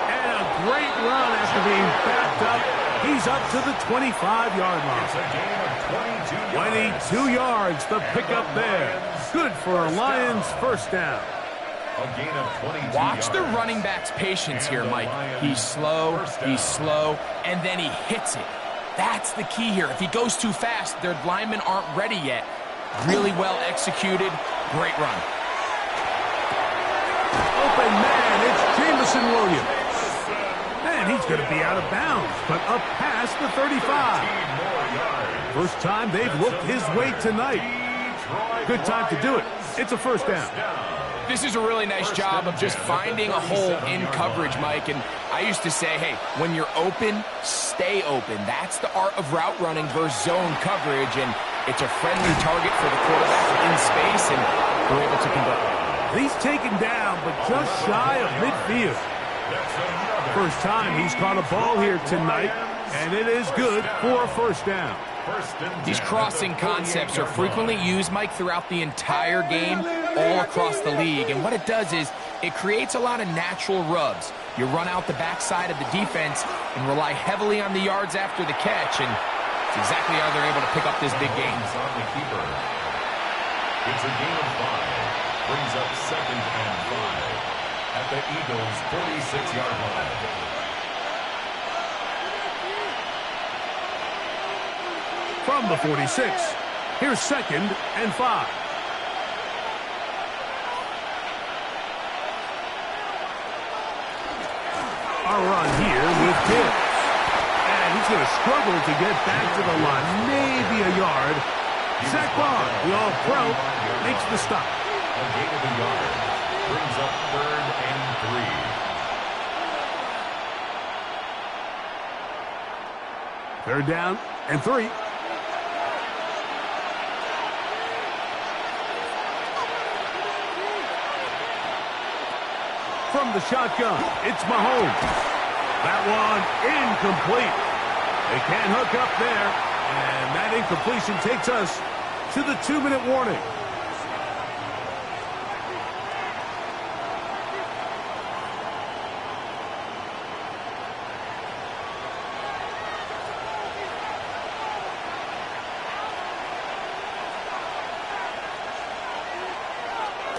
And a great run after being backed up. He's up to the 25-yard line. It's a gain of 22 yards, the pickup there. Good for a Lions first down. A gain of 22 Watch the yards. running back's patience here, Mike. He's slow, and then he hits it. That's the key here. If he goes too fast, their linemen aren't ready yet. Really well executed. Great run. Open man, it's Jameson Williams. And he's going to be out of bounds, but up past the 35. First time they've looked his way tonight. Good time to do it. It's a first down. This is a really nice job of just finding a hole in coverage, Mike. And I used to say, hey, when you're open, stay open. That's the art of route running versus zone coverage. And it's a friendly target for the quarterback in space, and they're able to convert. He's taken down, but just shy of midfield. First time he's caught a ball here tonight, and it is good for a first down. These crossing concepts are frequently used, Mike, throughout the entire game, all across the league. And what it does is it creates a lot of natural rubs. You run out the backside of the defense and rely heavily on the yards after the catch, and it's exactly how they're able to pick up this big gain. On the keeper. It's a gain of 5. Brings up 2nd and 5 at the Eagles' 46-yard line. From the 46, here's 2nd and 5. A run here with Gibbs. And he's going to struggle to get back to the line. Maybe a yard. Zach Bond, the All-Pro, makes the stop. A gain of a yard. Brings up 3rd and 3. 3rd down and 3. From the shotgun, it's Mahomes. That one incomplete. They can't hook up there, and that incompletion takes us to the 2-minute warning.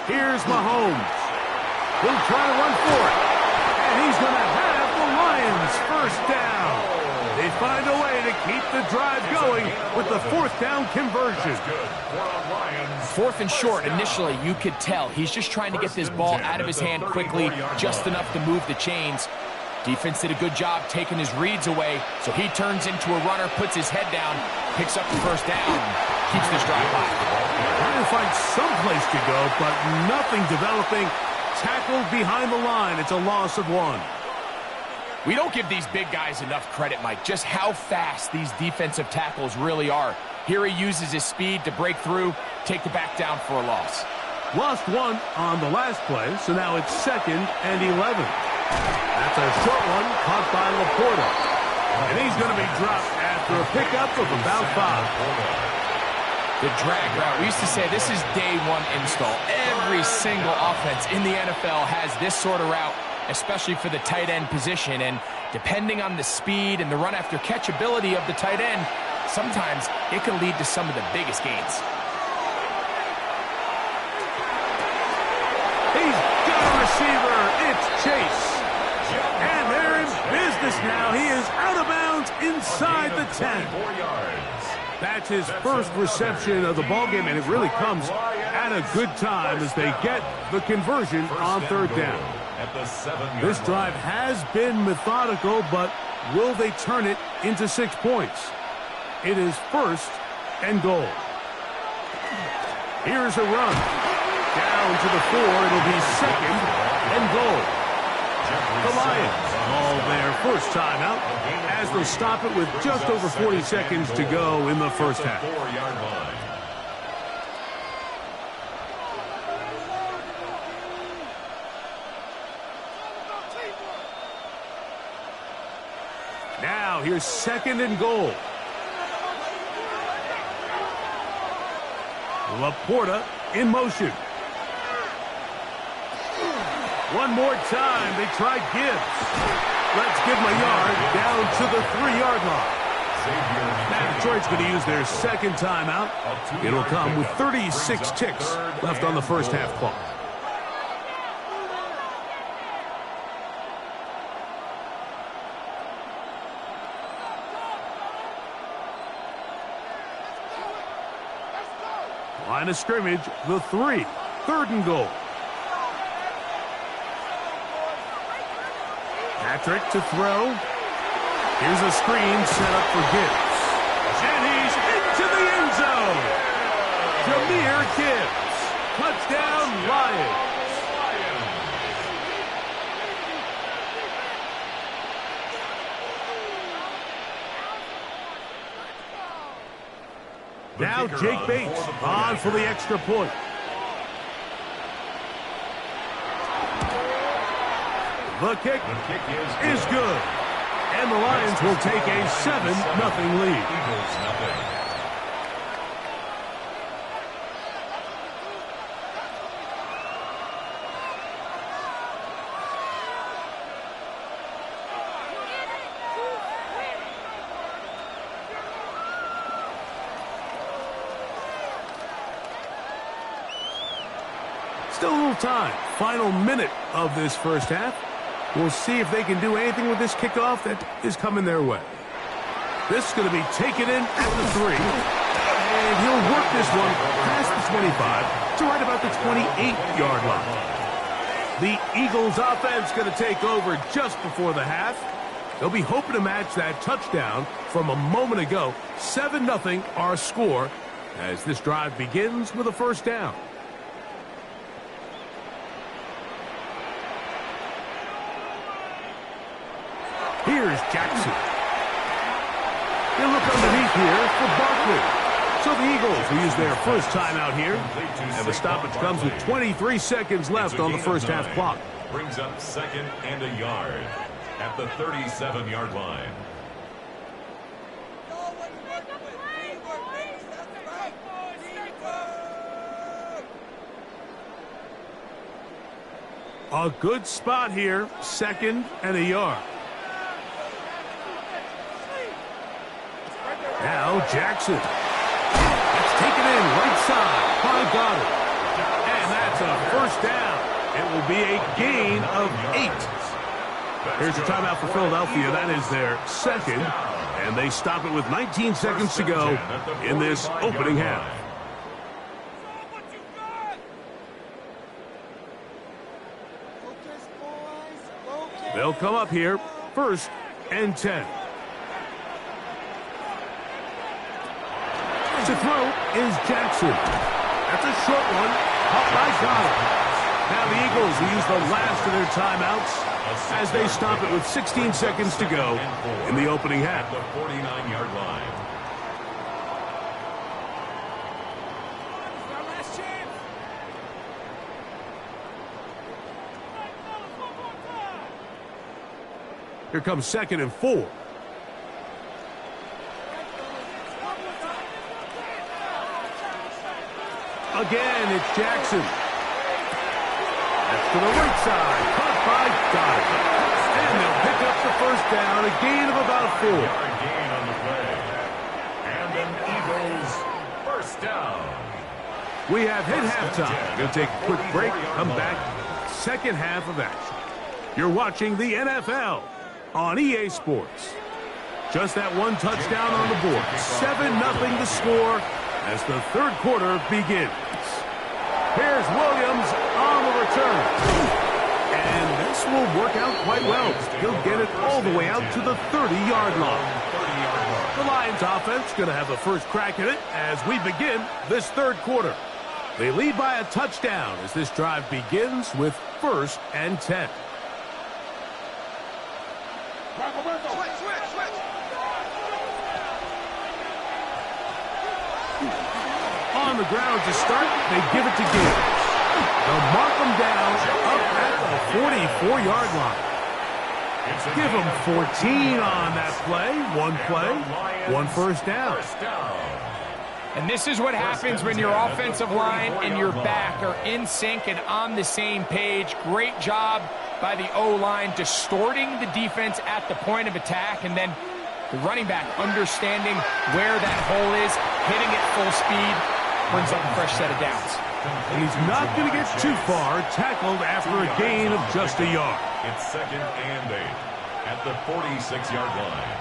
Here's Mahomes. He'll try to run for it. And he's going to have the Lions first down. They find a way to keep the drive going with the 4th down conversion. 4th and short. Initially, you could tell he's just trying to get this ball out of his hand quickly, just enough to move the chains. Defense did a good job taking his reads away, so he turns into a runner, puts his head down, picks up the first down, and keeps this drive alive. Trying to find some place to go, but nothing developing. Tackled behind the line. It's a loss of 1. We don't give these big guys enough credit, Mike, just how fast these defensive tackles really are. Here he uses his speed to break through, take the back down for a loss. Lost 1 on the last play, so now it's 2nd and 11. That's a short one caught by Laporta. And he's going to be dropped after a pickup of about 5. The drag route, we used to say this is day 1 install. Every single offense in the NFL has this sort of route, especially for the tight end position. And depending on the speed and the run after catch ability of the tight end, sometimes it can lead to some of the biggest gains. He's got a receiver. It's Chase. And they're in business now. He is out of bounds inside the 10. That's his first reception of the ballgame, and it really comes at a good time as they get the conversion on 3rd down. This drive has been methodical, but will they turn it into 6 points? It is 1st and goal. Here's a run. Down to the 4. It'll be 2nd and goal. The Lions call their first timeout as they stop it with just over 40 seconds to go in the first half. Now here's 2nd and goal. Laporta in motion. One more time, they try Gibbs. Let's give him a yard down to the 3-yard line. Now Detroit's going to use their 2nd timeout. It'll come with 36 ticks left on the first half clock. Line of scrimmage, the 3. 3rd and goal. Patrick to throw. Here's a screen set up for Gibbs. And he's into the end zone. Jahmyr Gibbs. Touchdown, Lions. Now Jake Bates on for the extra point. The kick is good. And the Lions will take a 7-0 lead. Still a little time. Final minute of this first half. We'll see if they can do anything with this kickoff that is coming their way. This is going to be taken in at the 3. And he'll work this one past the 25 to right about the 28-yard line. The Eagles offense going to take over just before the half. They'll be hoping to match that touchdown from a moment ago. 7-0 our score as this drive begins with a first down. Here's Jackson. They look underneath here for Barkley. So the Eagles will use their first timeout here. And the stoppage comes with 23 seconds left on the first half clock. Brings up 2nd and a yard at the 37-yard line. A good spot here, 2nd and a yard. Now Jackson. That's taken in right side by Goddard. And that's a first down. It will be a gain of 8. Here's your timeout for Philadelphia. That is their 2nd. And they stop it with 19 seconds to go in this opening half. They'll come up here 1st and 10. To throw is Jackson. That's a short one. Up by Goddard. Now the Eagles will use the last of their timeouts as they stop it with 16 seconds to go in the opening half. The 49-yard line. Here comes 2nd and 4. Again, it's Jackson. That's to the right side. Caught by Goddard. And they'll pick up the 1st down. A gain of about 4. Yard gain on the play. And an Eagles 1st down. We have hit halftime. We'll take a quick break. Come back. 2nd half of action. You're watching the NFL on EA Sports. Just that one touchdown on the board. 7-0 the score as the 3rd quarter begins. Here's Williams on the return. And this will work out quite well. He'll get it all the way out to the 30-yard line. The Lions offense going to have the first crack at it as we begin this 3rd quarter. They lead by a touchdown as this drive begins with 1st and 10. On the ground to start, they give it to Gibbs. They'll mark them down up at the 44-yard line. Give them 14 on that play. One play, 1 1st down. And this is what happens when your offensive line and your back are in sync and on the same page. Great job by the O-line distorting the defense at the point of attack, and then the running back understanding where that hole is, hitting it full speed, brings up a fresh set of downs. And he's not going to get too far, tackled after a gain of just a yard. It's 2nd and 8 at the 46-yard line.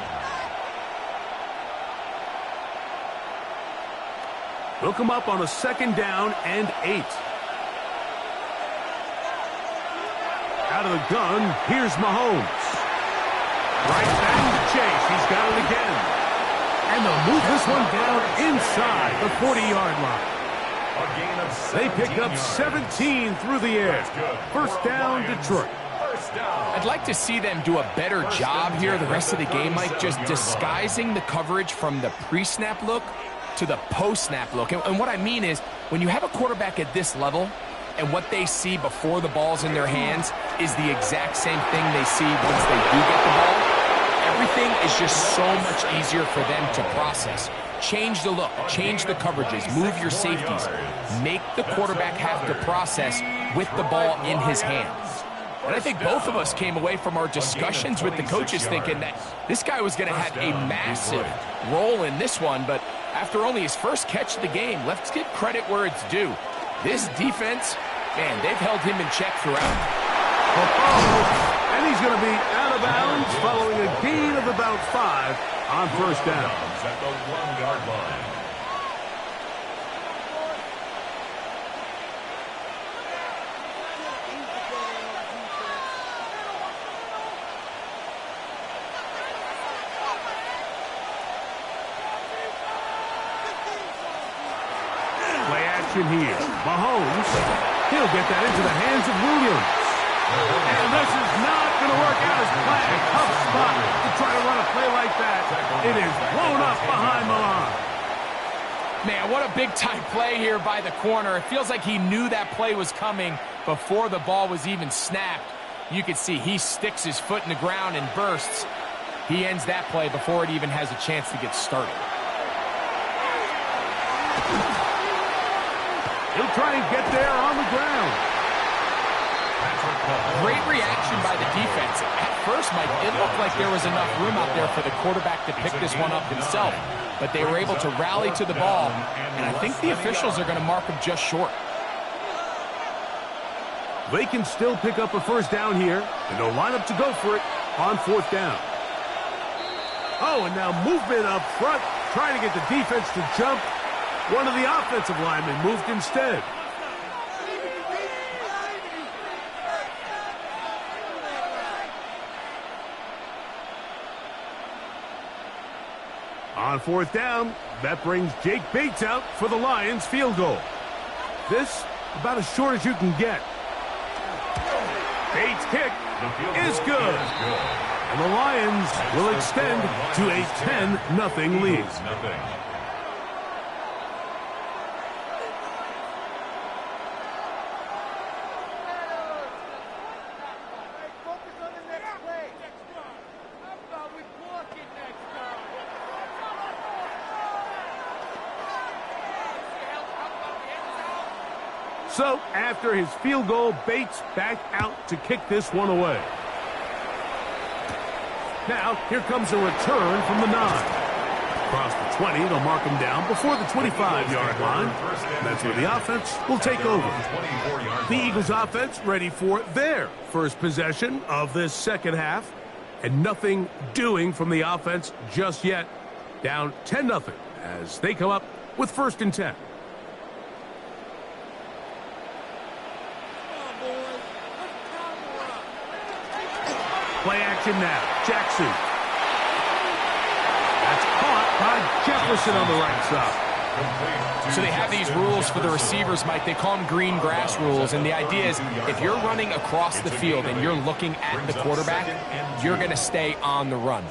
They'll come up on a 2nd down and 8. Out of the gun, here's Mahomes. Right back to Chase. He's got it again. And they'll move this one down inside the 40-yard line. They pick up 17 through the air. 1st down, Detroit. I'd like to see them do a better job here the rest of the game, Mike, just disguising the coverage from the pre-snap look to the post-snap look. And what I mean is, when you have a quarterback at this level, and what they see before the ball's in their hands is the exact same thing they see once they do get the ball, everything is just so much easier for them to process. Change the look, change the coverages, move your safeties. Make the quarterback have to process with the ball in his hands. And I think both of us came away from our discussions with the coaches thinking that this guy was going to have a massive role in this one, but after only his first catch of the game, let's give credit where it's due. This defense, man, they've held him in check throughout. And he's going to be out of bounds following a gain of about 5 on 1st down. At the 1-yard line. Play action here. Mahomes, he'll get that into the hands of Williams. And this is not going to work out as planned. Tough spot to try to run a play like that. It is blown up behind the line. Man, what a big-time play here by the corner. It feels like he knew that play was coming before the ball was even snapped. You can see he sticks his foot in the ground and bursts. He ends that play before it even has a chance to get started. He'll try and get there on the ground. Great reaction by the defense. At first, Mike, it looked like there was enough room out there for the quarterback to pick this one up himself. But they were able to rally to the ball, and I think the officials are going to mark him just short. They can still pick up a 1st down here, and they'll line up to go for it on 4th down. Oh, and now movement up front, trying to get the defense to jump. One of the offensive linemen moved instead. On fourth down, that brings Jake Bates out for the Lions field goal. This about as short as you can get. Bates' kick is good. And the Lions will extend to a 10-0 lead. So, after his field goal, Bates back out to kick this one away. Now, here comes a return from the 9. Across the 20, they'll mark him down before the 25-yard line. And that's where the offense will take over. The Eagles offense ready for their first possession of this second half. And nothing doing from the offense just yet. Down 10-0 as they come up with 1st and 10. Play action now. Jackson. That's caught by Jefferson on the right side. So they have these rules for the receivers, Mike. They call them green grass rules. And the idea is if you're running across the field and you're looking at the quarterback, you're going to stay on the run.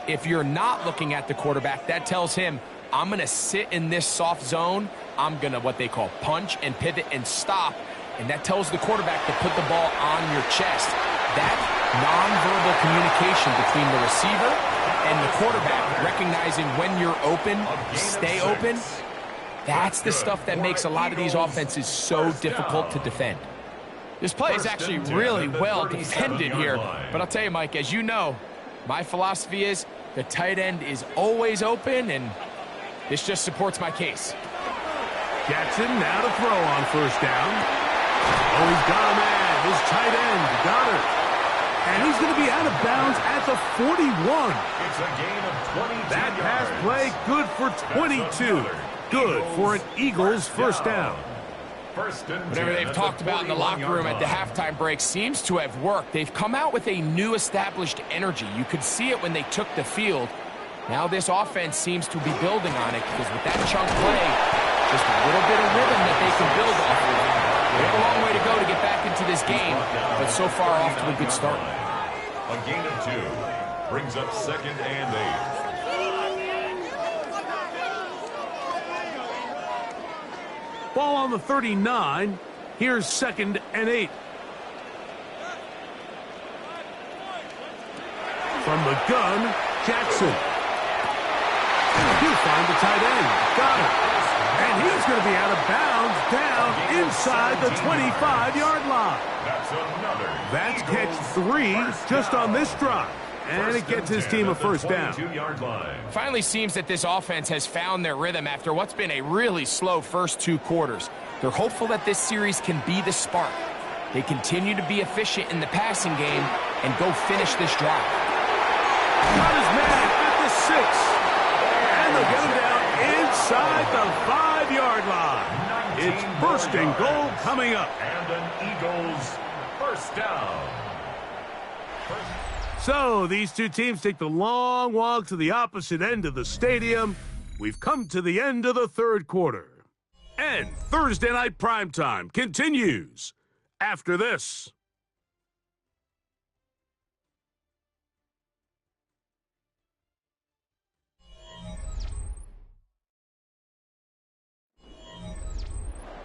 If you're not looking at the quarterback, that tells him, I'm going to sit in this soft zone. I'm going to what they call punch and pivot and stop. And that tells the quarterback to put the ball on your chest. That nonverbal communication between the receiver and the quarterback, recognizing when you're open, stay open, that's the stuff that makes a lot of these offenses so difficult to defend. This play is actually really well defended here. But I'll tell you, Mike, as you know, my philosophy is the tight end is always open, and this just supports my case. Jackson now to throw on 1st down. Oh, he's got a man. His tight end, Goddard. And he's going to be out of bounds at the 41. It's a gain of 22 That pass yards. play good for 22. Good for an Eagles first down. Whatever they've talked about in the locker room at the halftime break seems to have worked. They've come out with a new established energy. You could see it when they took the field. Now this offense seems to be building on it because with that chunk play, just a little bit of rhythm that they can build off of. They have a long way to go to get back into this game, but so far off to a good start. A gain of 2 brings up 2nd and 8. Ball on the 39. Here's 2nd and 8. From the gun, Jackson. He'll find the tight end. Got it. And he's going to be out of bounds down inside the 25-yard line. That's catch 3 just on this drive. And it gets his team a first down. Finally seems that this offense has found their rhythm after what's been a really slow first 2 quarters. They're hopeful that this series can be the spark. They continue to be efficient in the passing game and go finish this drive. Got his man at the 6. And they'll get him down inside the 5-yard line. It's 1st and goal coming up. And an Eagles first down. So these two teams take the long walk to the opposite end of the stadium. We've come to the end of the 3rd quarter. And Thursday Night Primetime continues after this.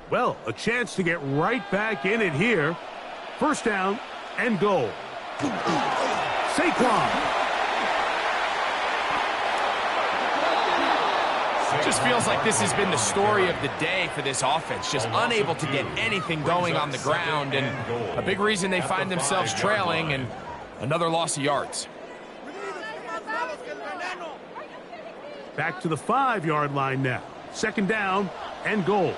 Well, a chance to get right back in it here. First down and goal. Saquon. Just feels like this has been the story of the day for this offense. Just unable to get anything going on the ground. And a big reason they find themselves trailing and another loss of yards. Back to the 5-yard line now. 2nd down and goal.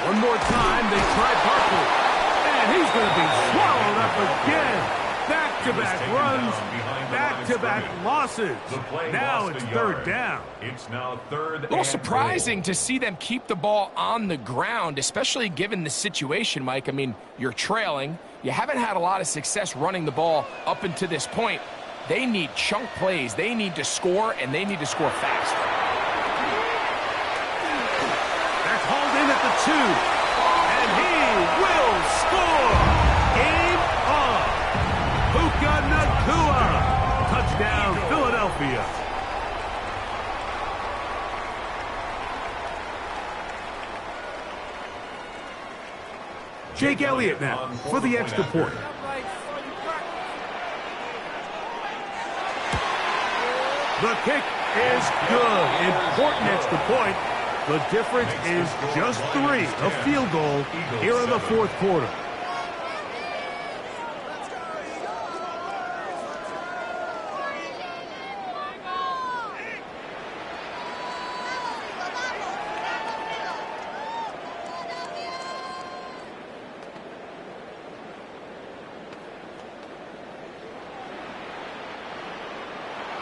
One more time, they try Barkley. And he's going to be swallowed up again. Back-to-back runs, back-to-back losses. Now it's 3rd down. It's now 3rd and A little surprising to see them keep the ball on the ground, especially given the situation, Mike. I mean, you're trailing. You haven't had a lot of success running the ball up until this point. They need chunk plays. They need to score, and they need to score fast. That's hauled in at the 2. And he will score. Game on. Puka Nacua. Touchdown, Philadelphia. Jake Elliott now for the extra point. The kick is good. Important extra point. The difference is just 3. A field goal here in the fourth quarter.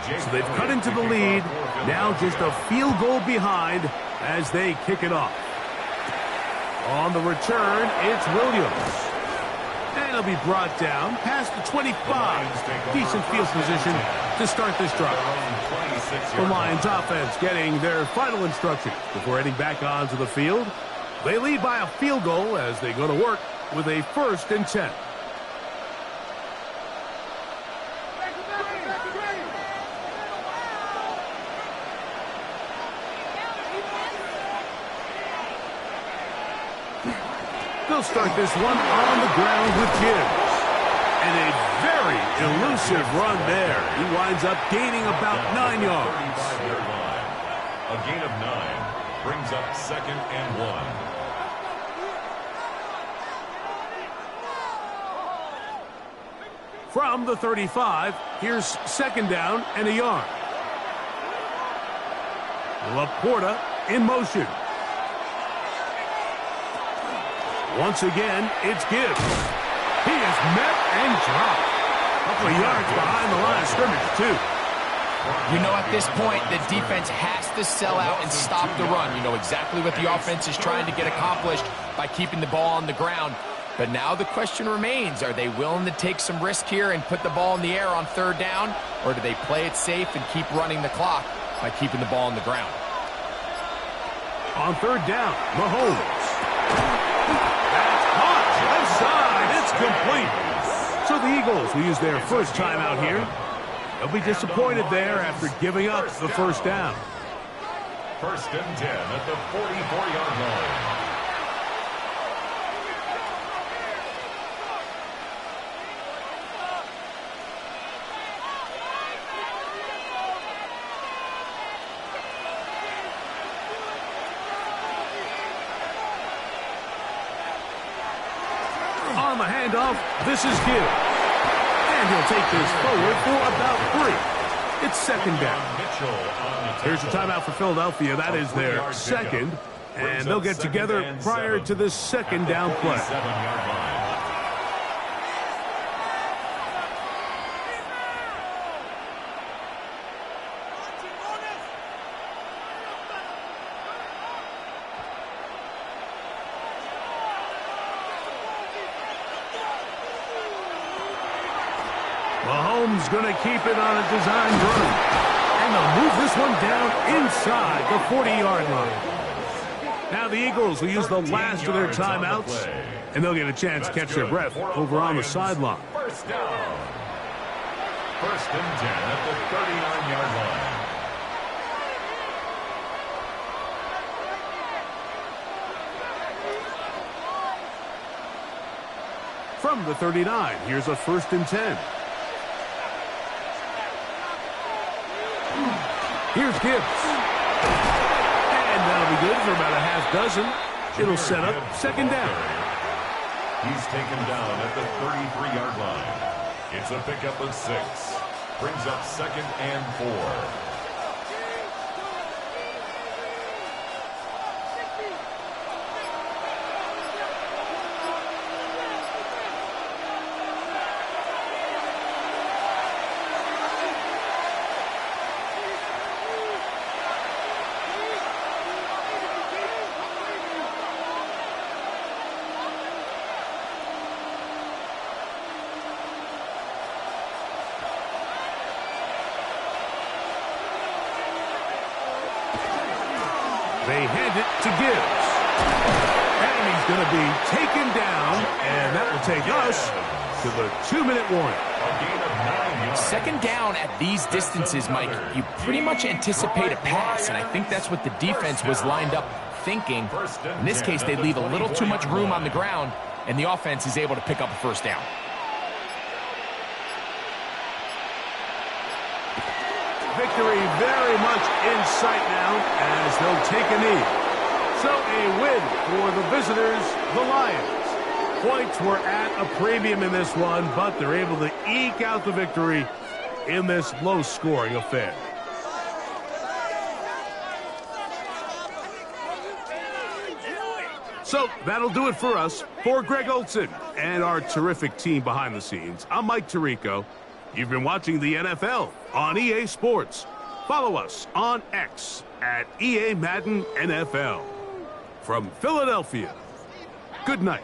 So they've cut into the lead. Now just a field goal behind as they kick it off. On the return, it's Williams. And he'll be brought down past the 25. Decent field position to start this drive. The Lions offense getting their final instructions before heading back onto the field. They lead by a field goal as they go to work with a 1st and 10. They'll start this one on the ground with Gibbs. And a very elusive run there. He winds up gaining about 9 yards. A gain of 9 brings up 2nd and 1. From the 35, here's 2nd down and a yard. Laporta in motion. Once again, it's Gibbs. He is met and dropped. A couple of yards behind the line of scrimmage, too. You know, at this point, the defense has to sell out and stop the run. You know exactly what the offense is trying to get accomplished by keeping the ball on the ground. But now the question remains, are they willing to take some risk here and put the ball in the air on 3rd down? Or do they play it safe and keep running the clock by keeping the ball on the ground? On 3rd down, Mahomes. Left side, it's complete. So the Eagles will use their first timeout here. They'll be disappointed there after giving up the 1st down. 1st and 10 at the 44-yard line. On the handoff, this is Gibbs. And he'll take this forward for about 3. It's 2nd down. Here's a timeout for Philadelphia. That is their 2nd. And they'll get together prior to this 2nd down play. Mahomes going to keep it on a designed run. And they'll move this one down inside the 40-yard line. Now the Eagles will use the last of their timeouts, and they'll get a chance to catch their breath over on the sideline. 1st down. 1st and 10 at the 39-yard line. From the 39, here's a 1st and 10. Here's Gibbs. And that'll be good for about a half dozen. It'll set up 2nd down. He's taken down at the 33-yard line. It's a pickup of 6. Brings up 2nd and 4. They hand it to Gibbs. And he's going to be taken down, and that will take us to the 2-minute warning. Second down at these distances, Mike, you pretty much anticipate a pass, and I think that's what the defense was lined up thinking. In this case, they leave a little too much room on the ground, and the offense is able to pick up a first down. Victory very much in sight now as they'll take a knee. So a win for the visitors, the Lions. Points were at a premium in this one, but they're able to eke out the victory in this low-scoring affair. So that'll do it for us. For Greg Olsen and our terrific team behind the scenes, I'm Mike Tirico. You've been watching the NFL on EA Sports. Follow us on X at EA Madden NFL. From Philadelphia, good night.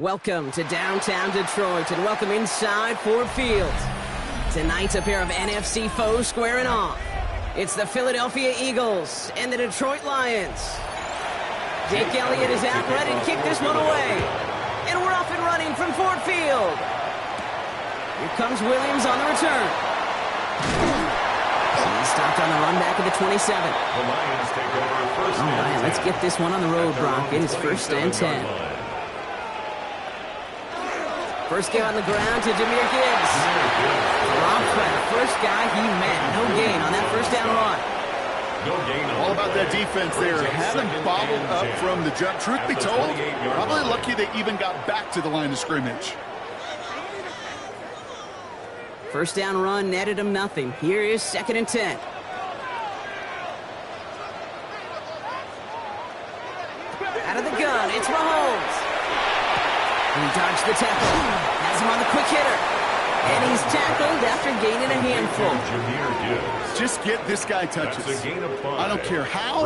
Welcome to downtown Detroit and welcome inside Ford Field. Tonight's a pair of NFC foes squaring off. It's the Philadelphia Eagles and the Detroit Lions. Jake Elliott is out ready to kick this one away. And we're off and running from Ford Field. Here comes Williams on the return. He's stopped on the run back at the 27. The Lions take over first All right, let's get this one on the road, Brock. It is first and 10. First game on the ground to Jahmyr Gibbs. Dropped by the first guy he met. No gain on that first down run. All about that defense there. Having bobbled up from the jump. Truth be told, probably lucky they even got back to the line of scrimmage. First down run netted him nothing. Here is second and 10. Out of the gun, it's Mahomes. He dodged the tackle. Has him on the quick hitter. And he's tackled after gaining a handful. Just get this guy touches. I don't care how,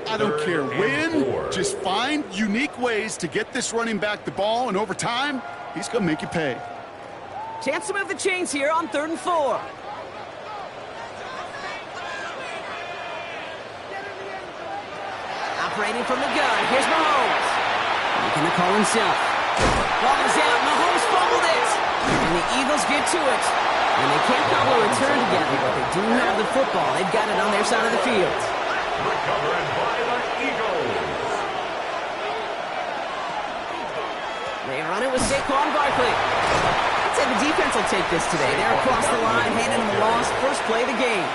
I don't care when. Just find unique ways to get this running back the ball, and over time, he's going to make you pay. Chance to move the chains here on 3rd and 4. Operating from the gun, here's Mahomes. Making the call himself. Ball is out, Mahomes fumbled it. And the Eagles get to it. And they can't cobble a return together, but they do have the football. They've got it on their side of the field. Recovered by the Eagles. They run it with Saquon Barkley. I'd say the defense will take this today. They're across the line, handing them a loss. First play of the game.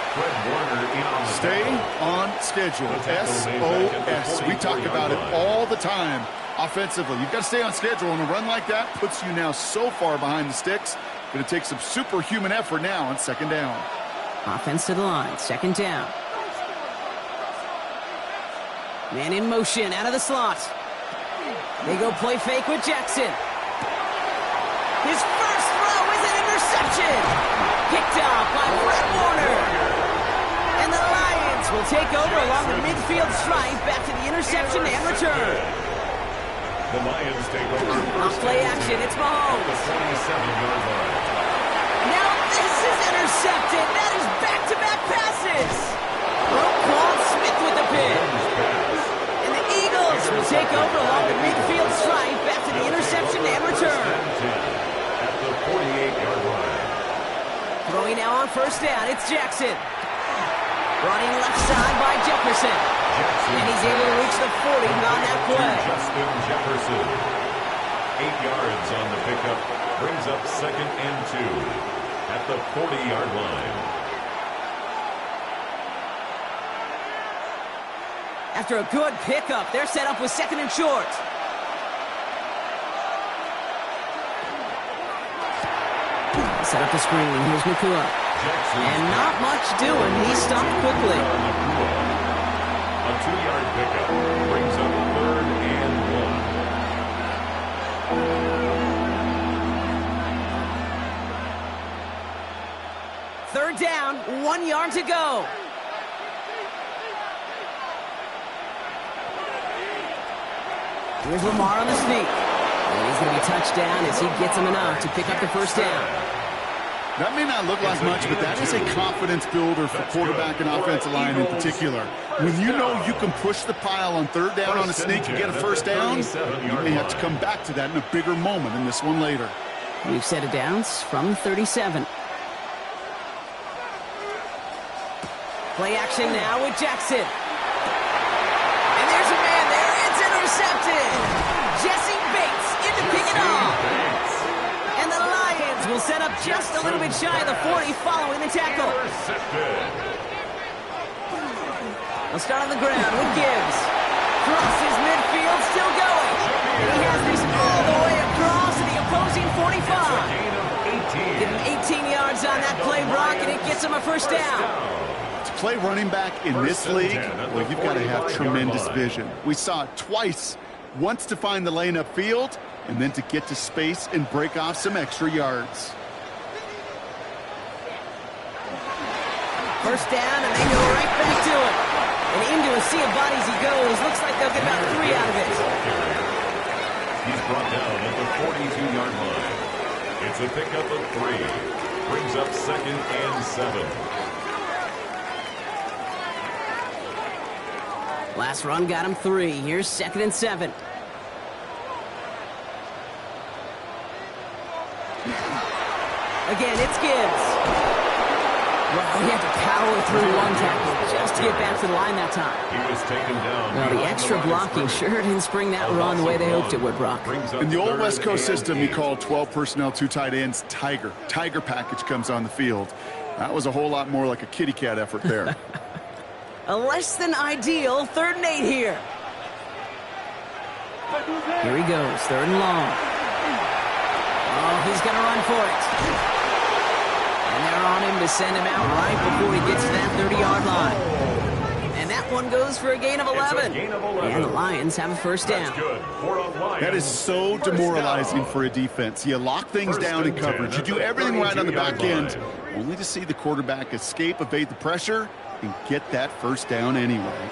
Stay on schedule. SOS. We talk about it all the time. Offensively, you've got to stay on schedule, and a run like that puts you now so far behind the sticks. Going to take some superhuman effort now on second down. Offense to the line, second down. Man in motion, out of the slot. They go play fake with Jackson. His first throw is an interception. Picked off by Fred Warner. And the Lions will take over along the midfield stripe back to the interception and return. The Lions take over. Off play action, it's Mahomes. The 27-yard line. Now this is intercepted. That is back-to-back passes. Roquan Smith with the pick. And the Eagles will take over along the midfield stripe back to the interception and return. At the 48-yard line. Throwing now on first down, it's Jackson. Running left side by Jefferson. And he's able to reach the 40 on that play. Justin Jefferson. 8 yards on the pickup. Brings up second and 2 at the 40-yard line. After a good pickup, they're set up with second and short. Set up the screen. Here's Nakua. And not much doing. He stopped quickly. A 2-yard pickup brings up 3rd and 1. Third down, 1 yard to go. Here's Lamar on the sneak. And he's going to be touched down as he gets him enough to pick up the first down. That may not look like much, but that is a confidence builder for quarterback and offensive line in particular. When you know you can push the pile on third down on a sneak and get a first down, you may have to come back to that in a bigger moment in this one later. We've set it down from 37. Play action now with Jackson. And there's a man there. It's intercepted. Jesse Bates in to pick it off. And the Lions will set up just a little bit shy of the 40 following the tackle. They'll start on the ground with Gibbs. Crosses midfield, still going. And he has this all the way across to the opposing 45. Give him 18 yards on that play, Brock, and it gets him a first down. To play running back in this league, well, you've got to have tremendous vision. We saw it twice. Once to find the lane upfield, and then to get to space and break off some extra yards. First down, and they go right back to it. And into a sea of bodies he goes. Looks like they'll get about 3 out of it. He's brought down at the 42-yard line. It's a pickup of 3. Brings up 2nd and 7. Last run got him 3. Here's 2nd and 7. Again, it's Gibbs. Well, he had to power through one tackle just to get back to the line that time. He was taken down. Well, the extra blocking sure didn't spring that run the way they hoped it would, Brock. In the old West Coast system, you call 12 personnel, 2 tight ends, Tiger. Tiger package comes on the field. That was a whole lot more like a kitty cat effort there. A less than ideal 3rd and 8 here. Here he goes, 3rd and long. Oh, he's going to run for it. And they're on him to send him out right before he gets to that 30-yard line. And that one goes for a gain of 11. And the Lions have a first down. That is so demoralizing for a defense. You lock things down in coverage. You do everything right on the back end, only to see the quarterback escape, evade the pressure, and get that first down anyway.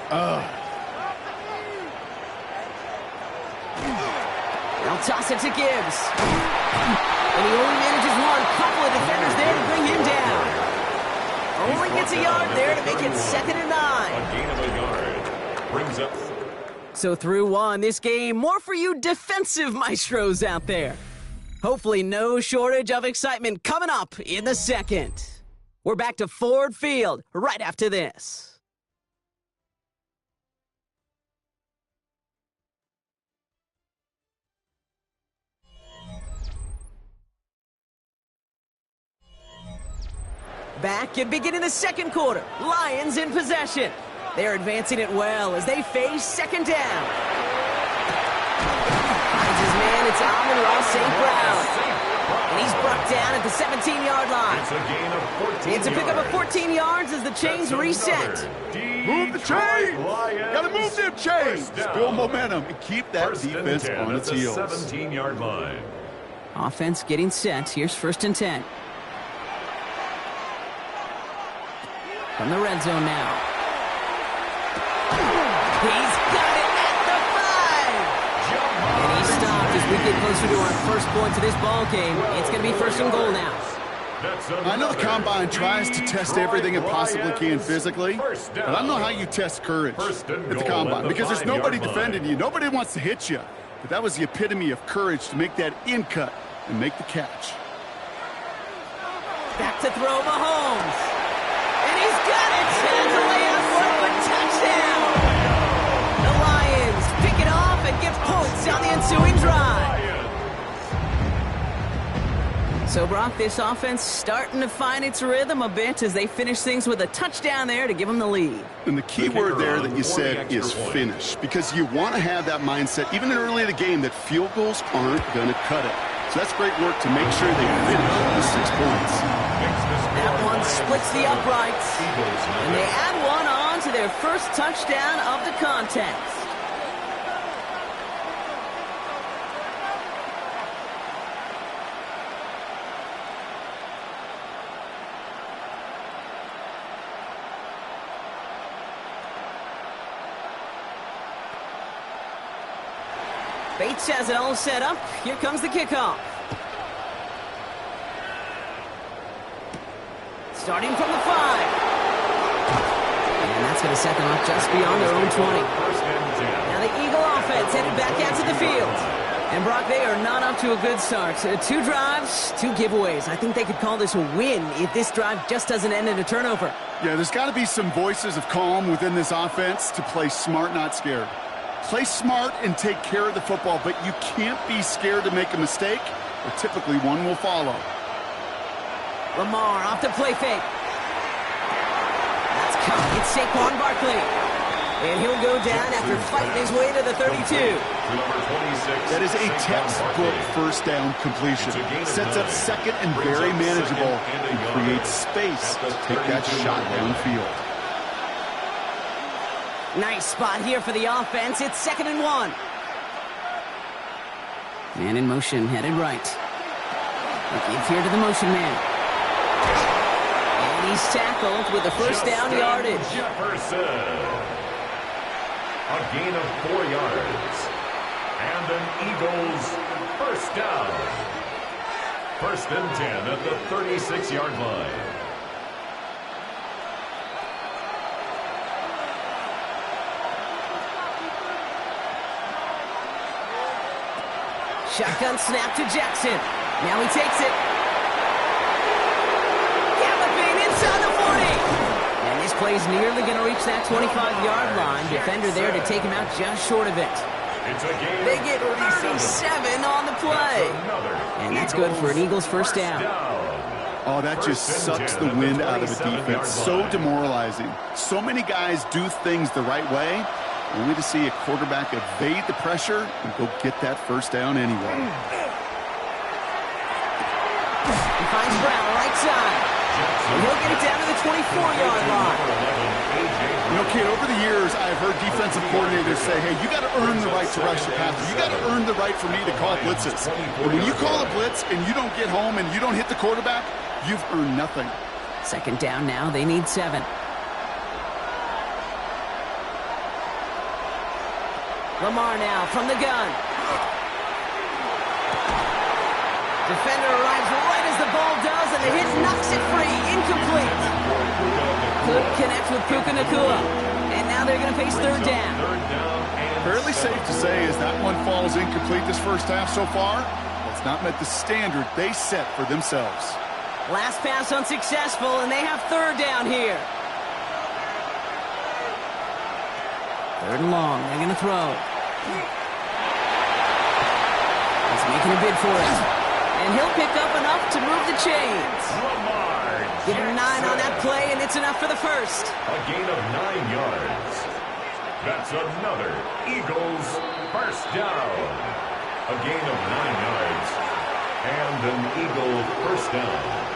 They'll toss it to Gibbs. And he only manages one. Couple of defenders there to bring him down. Only gets a yard there to make it 2nd and 9. A gain of a yard. Brings up. So through 1, this game, more for you defensive maestros out there. Hopefully no shortage of excitement coming up in the 2nd. We're back to Ford Field right after this. Back and beginning the 2nd quarter. Lions in possession. They're advancing it well as they face 2nd down. Finds his man, it's Amon-Ra St. Brown. And he's brought down at the 17-yard line. It's a gain of 14 It's a pickup of 14 yards as the chains reset. Move the chains! Gotta move them chains! Build momentum and keep that defense on its heels. 17-yard line. Offense getting set. Here's 1st and 10. From the red zone now. He's got it at the 5! And he stopped as we get closer to our first point to this ball game. It's going to be 1st and goal now. I know the Combine tries to test everything it possibly can physically, but I don't know how you test courage at the Combine, because there's nobody defending you. Nobody wants to hit you. But that was the epitome of courage to make that in cut and make the catch. Back to throw Mahomes. And he's got it. That's a layup for a touchdown. The Lions pick it off and get points on the ensuing drive. So, Brock, this offense starting to find its rhythm a bit as they finish things with a touchdown there to give them the lead. And the key word there that you said is finish, because you want to have that mindset, even early in the game, that field goals aren't going to cut it. So that's great work to make sure they finish the 6 points. That one splits the uprights, and they add one on to their first touchdown of the contest. Bates has it all set up. Here comes the kickoff. Starting from the 5. And that's going to set them up just beyond their own 20. Now the Eagle offense headed back out to the field. And Brock, they are not up to a good start. 2 drives, 2 giveaways. I think they could call this a win if this drive just doesn't end in a turnover. Yeah, there's got to be some voices of calm within this offense to play smart, not scared. Play smart and take care of the football, but you can't be scared to make a mistake, or typically one will follow. Lamar off the play fake. That's caught. It's Saquon Barkley. And he'll go down after fighting his way to the 32. That is a textbook first down completion. Sets up second and very manageable and creates space to take that shot downfield. Nice spot here for the offense. It's 2nd and 1. Man in motion, headed right. He gives here to the motion man. And he's tackled with the first down yardage. Jefferson. A gain of 4 yards. And an Eagles First down. First and 10 at the 36-yard line. Shotgun snap to Jackson. Now he takes it. Galloping inside the 40. And this play's nearly going to reach that 25-yard line. Defender there to take him out just short of it. They get 37 on the play. And that's good for an Eagles first down. Oh, that just sucks the wind out of a defense. So demoralizing. So many guys do things the right way, only to see a quarterback evade the pressure and go get that first down anyway. He finds Brown right side. And he'll get it down to the 24-yard line. You know, kid, over the years, I've heard defensive coordinators say, hey, you got to earn the right to rush the passer. You got to earn the right for me to call blitzes. And when you call a blitz and you don't get home and you don't hit the quarterback, you've earned nothing. Second down now. They need 7. Lamar now from the gun. Defender arrives right as the ball does, and the hit knocks it free. Incomplete. Could connect with Puka Nacua. And now they're going to face third down. Fairly safe to say as that one falls incomplete this first half so far, that's not met the standard they set for themselves. Last pass unsuccessful, and they have third down here. Third and long. They're going to throw. He's making a bid for it. And he'll pick up enough to move the chains. Give him 9 on that play, and it's enough for the first. A gain of 9 yards. That's another Eagles first down. A gain of 9 yards. And an Eagle first down.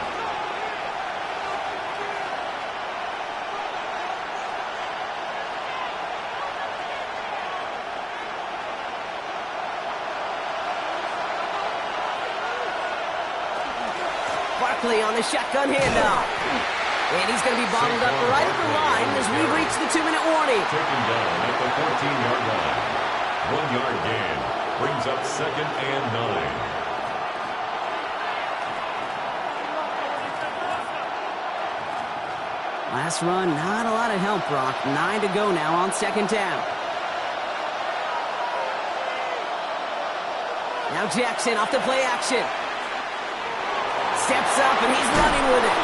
On the shotgun handoff. And he's going to be bottled up right at the line as we reach the 2-minute warning. Taken down at the 14-yard line. 1-yard gain. Brings up second and 9. Last run, not a lot of help, Brock. 9 to go now on second down. Now Jackson off the play action. Steps up, and he's running with it.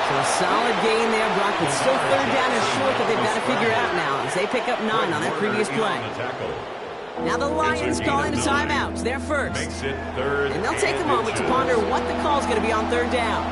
So a solid gain there, Brock, but still third down and short that they've got to figure out now as they pick up 9 on that previous play. Now the Lions calling a timeout. They're first. And they'll take a moment to ponder what the call's going to be on third down.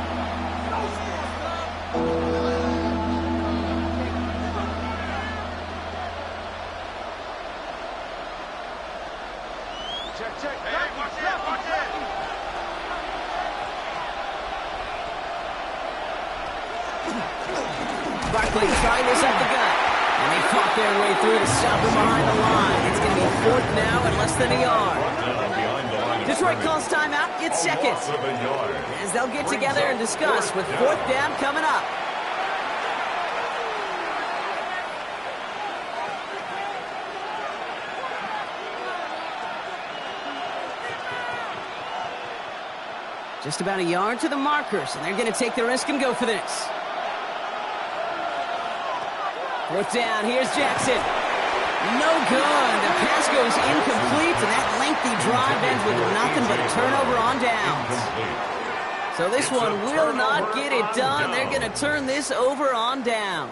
Barkley trying this up the gut. And they fought their way through to stop him behind the line. It's going to be fourth now at less than a yard. Detroit calls timeout. It's second. As they'll get together and discuss with fourth down coming up. Just about a yard to the markers, and they're going to take the risk and go for this. Fourth down, here's Jackson. No good. The pass goes incomplete, and that lengthy drive ends with nothing but a turnover on downs. So this one will not get it done. They're going to turn this over on downs.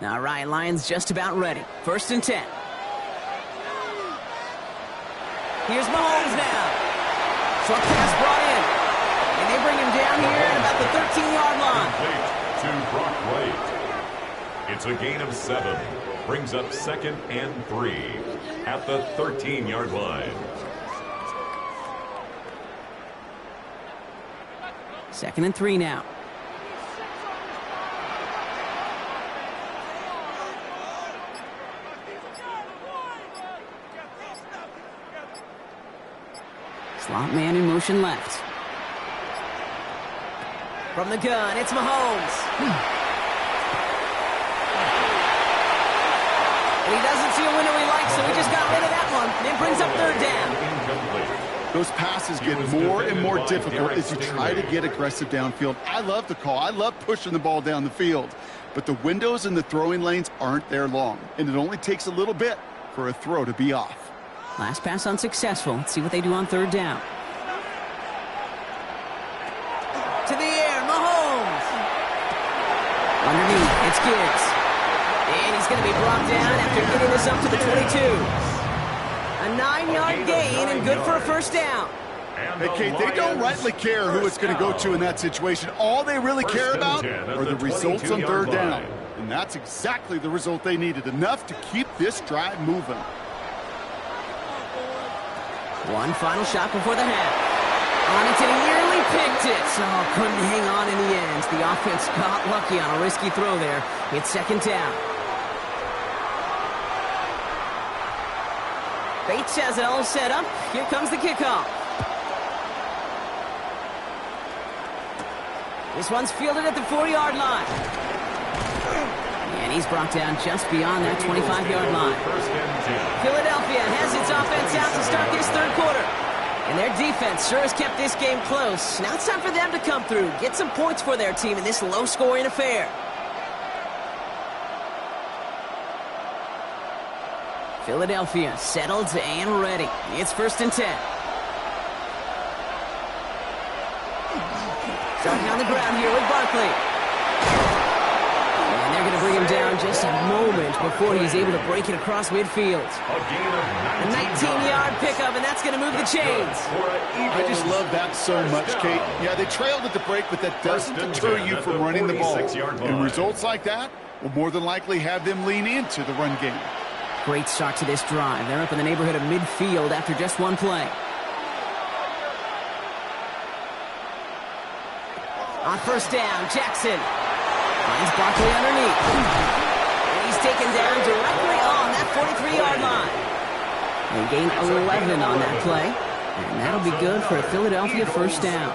Now, Ryan, Lions just about ready. First and 10. Here's Mahomes now. Short pass brought in. And they bring him down here at about the 13-yard line. To Brock Wright. It's a gain of 7. Brings up second and 3 at the 13-yard line. Second and 3 now. Slot man in motion left. From the gun, it's Mahomes. And he doesn't see a window he likes, so he just got rid of that one. And it brings up third down. Those passes get more and more difficult as you try to get aggressive downfield. I love the call. I love pushing the ball down the field. But the windows in the throwing lanes aren't there long, and it only takes a little bit for a throw to be off. Last pass unsuccessful. Let's see what they do on third down. To the air, Mahomes. Underneath, it's Gibbs. And he's going to be brought down after getting this up to the 22. A 9-yard gain and good for a first down. Hey, Kate, they don't rightly care who it's going to go to in that situation. All they really care about are the results on third down. And that's exactly the result they needed, enough to keep this drive moving. One final shot before the half. On it, and he nearly picked it. So couldn't hang on in the end. The offense got lucky on a risky throw there. It's second down. Bates has it all set up. Here comes the kickoff. This one's fielded at the 4-yard line. And he's brought down just beyond that 25-yard line. Philadelphia has its offense out to start this third quarter. And their defense sure has kept this game close. Now it's time for them to come through, get some points for their team in this low-scoring affair. Philadelphia settled and ready. It's 1st and 10. Starting on the ground here with Barkley. And they're going to bring him down just a moment before he's able to break it across midfield. A 19-yard pickup, and that's going to move the chains. I just love that so much, Kate. Yeah, they trailed at the break, but that doesn't deter you from running the ball. And results like that will more than likely have them lean into the run game. Great start to this drive. They're up in the neighborhood of midfield after just one play. On first down, Jackson finds Barkley underneath. And he's taken down directly on that 43-yard line. They gain 11 on that play. And that'll be good for a Philadelphia first down.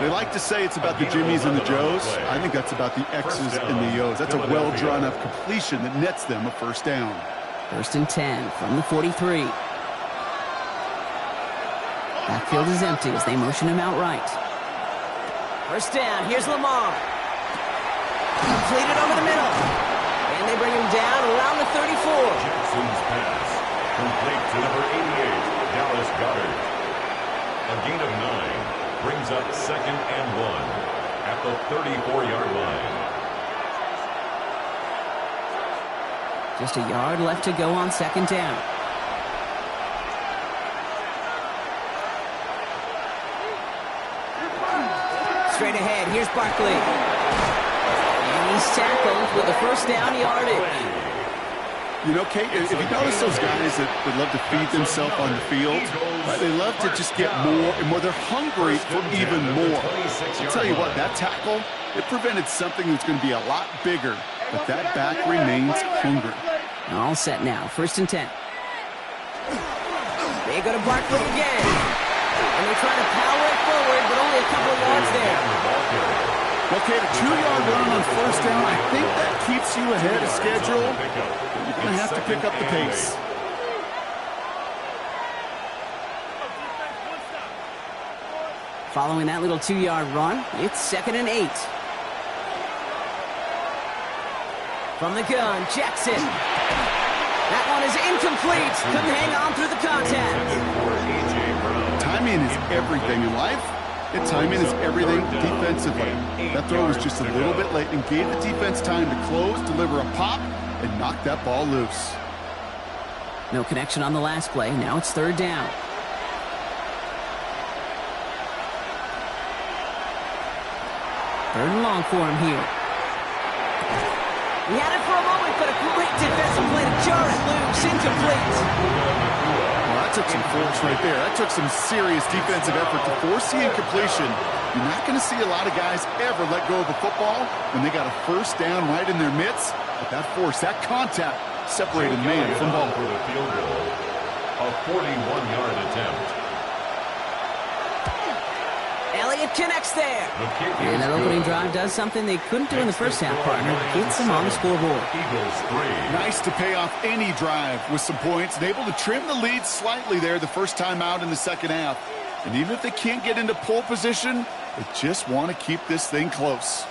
They like to say it's about the Jimmies and the Joes. I think that's about the X's and the O's. That's a well-drawn-up completion that nets them a first down. 1st and 10 from the 43. Backfield is empty as they motion him out right. First down, here's Lamar. Completed over the middle. And they bring him down around the 34. Jackson's pass. Complete to number 88, Dallas Goedert. A gain of 9 brings up 2nd and 1 at the 34-yard line. Just a yard left to go on 2nd down. Straight ahead, here's Barkley. And he's tackled with a first down yardage. You know, Kate, if you notice those guys that love to feed themselves on the field, they love to just get more and more. They're hungry for even more. I'll tell you what, that tackle, it prevented something that's going to be a lot bigger, but that back remains hungry. All set now, 1st and 10. They go to Barkley again. And they try to power it forward, but only a couple of yards there. Okay, a 2-yard run on first down. I think that keeps you ahead of schedule. You're going to have to pick up the pace. Following that little 2-yard run, it's 2nd and 8. From the gun, Jackson. That one is incomplete. Couldn't hang on through the contact. Timing is everything in life, and timing is everything defensively. That throw was just a little bit late and gave the defense time to close, deliver a pop, and knock that ball loose. No connection on the last play. Now it's 3rd down. Third and long for him here. He had it for a moment, but a great defensive play to jar it loose, incomplete. Well, that took some force right there. That took some serious defensive effort to force the incompletion. You're not going to see a lot of guys ever let go of the football when they got a first down right in their midst. But that force, that contact, separated man from ball. For the field goal, a 41-yard attempt. It connects there. And that opening drive does something they couldn't do in the first half, partner. Gets them on the scoreboard. Nice to pay off any drive with some points and able to trim the lead slightly there the first time out in the second half. And even if they can't get into pole position, they just want to keep this thing close.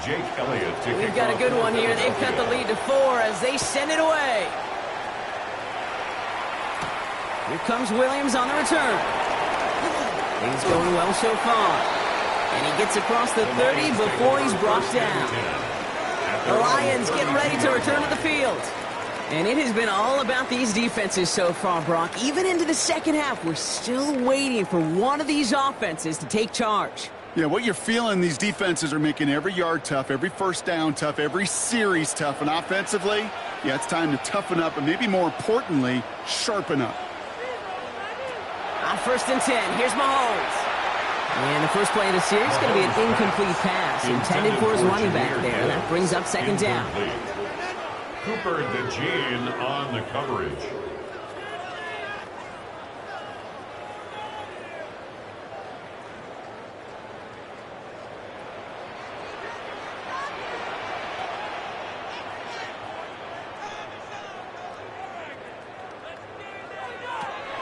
Jake Elliott. We've got a good one here. They've cut the lead to 4 as they send it away. Here comes Williams on the return. Things going well so far. And he gets across the 30 before he's brought down. The Lions get ready to return to the field. And it has been all about these defenses so far, Brock. Even into the second half, we're still waiting for one of these offenses to take charge. Yeah, what you're feeling, these defenses are making every yard tough, every first down tough, every series tough. And offensively, yeah, it's time to toughen up and maybe more importantly, sharpen up. On 1st and 10, here's Mahomes. And the first play of the series is going to be an incomplete pass intended for his running back there. That brings up second down. Cooper DeJean on the coverage.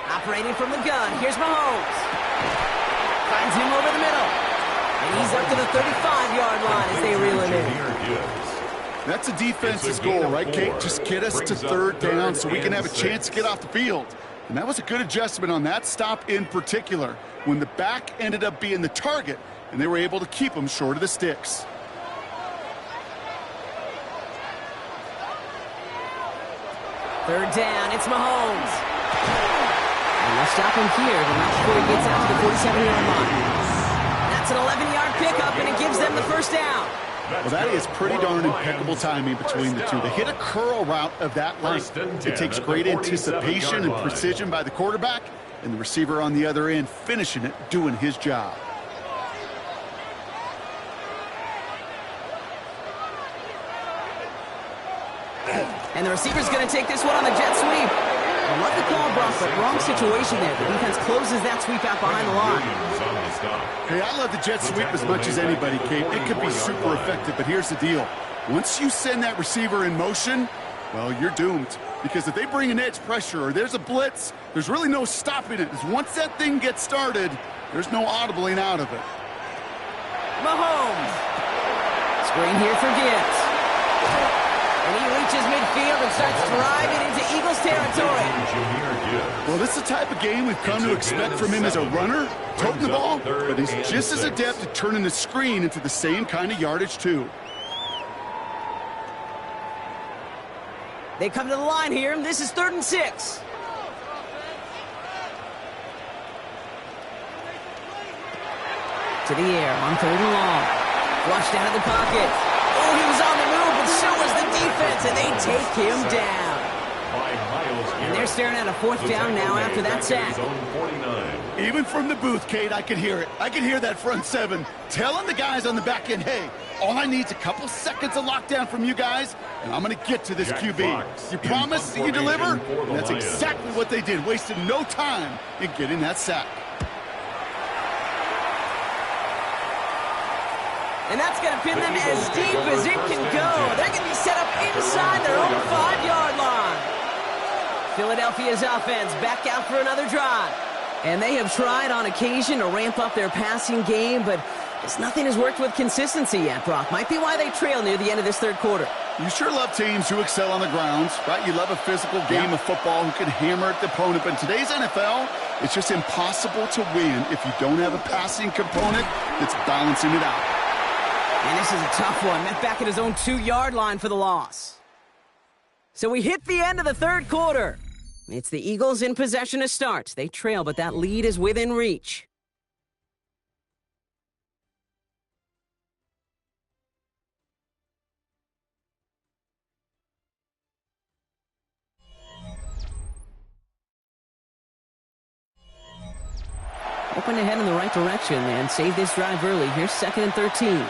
Operating from the gun, here's Mahomes. Finds him over the middle. And he's up to the 35-yard line as they reel it in. That's a defense's goal, right, Kate? Just get us to third down so we can have a chance to get off the field. And that was a good adjustment on that stop in particular, when the back ended up being the target, and they were able to keep him short of the sticks. Third down, it's Mahomes. And they'll stop him here, but not before he gets out to the 47-yard line. That's an 11-yard pickup, and it gives them the first down. Well, that is pretty darn impeccable timing between the two. They hit a curl route of that length. It takes great anticipation and precision by the quarterback, and the receiver on the other end finishing it, doing his job. And the receiver's going to take this one on the jet sweep. I love the call, Brock, but wrong situation there. The defense closes that sweep out behind the line. Hey, I love the jet sweep as much as anybody, Kate. It could be super effective, but here's the deal. Once you send that receiver in motion, well, you're doomed. Because if they bring an edge pressure or there's a blitz, there's really no stopping it. Once that thing gets started, there's no audibling out of it. Mahomes. Screen here for Gibbs. And he reaches midfield and starts driving into Eagles territory. Well, this is the type of game we've come to expect from him as a runner, toting the ball, but he's just as adept at turning the screen into the same kind of yardage, too. They come to the line here, and this is 3rd and 6. To the air on 3rd and long. Flushed out of the pocket. Oh, he was on the move, but so was the defense, and they take him down. And they're staring at a 4th down now after that sack. Even from the booth, Kate, I could hear it. I could hear that front seven telling the guys on the back end, hey, all I need is a couple seconds of lockdown from you guys, and I'm going to get to this QB. You promise that you deliver? And that's exactly what they did, wasted no time in getting that sack. And that's going to pin them as deep as it can go. They're going to be set up inside their own 5-yard line. Philadelphia's offense back out for another drive. And they have tried on occasion to ramp up their passing game, but nothing has worked with consistency yet, Brock. Might be why they trail near the end of this 3rd quarter. You sure love teams who excel on the grounds, right? You love a physical game of football who can hammer at the opponent. But in today's NFL, it's just impossible to win if you don't have a passing component that's balancing it out. And this is a tough one. Met back at his own 2-yard line for the loss. So we hit the end of the 3rd quarter. It's the Eagles in possession to start. They trail, but that lead is within reach. Hoping to head in the right direction and save this drive early. Here's 2nd and 13.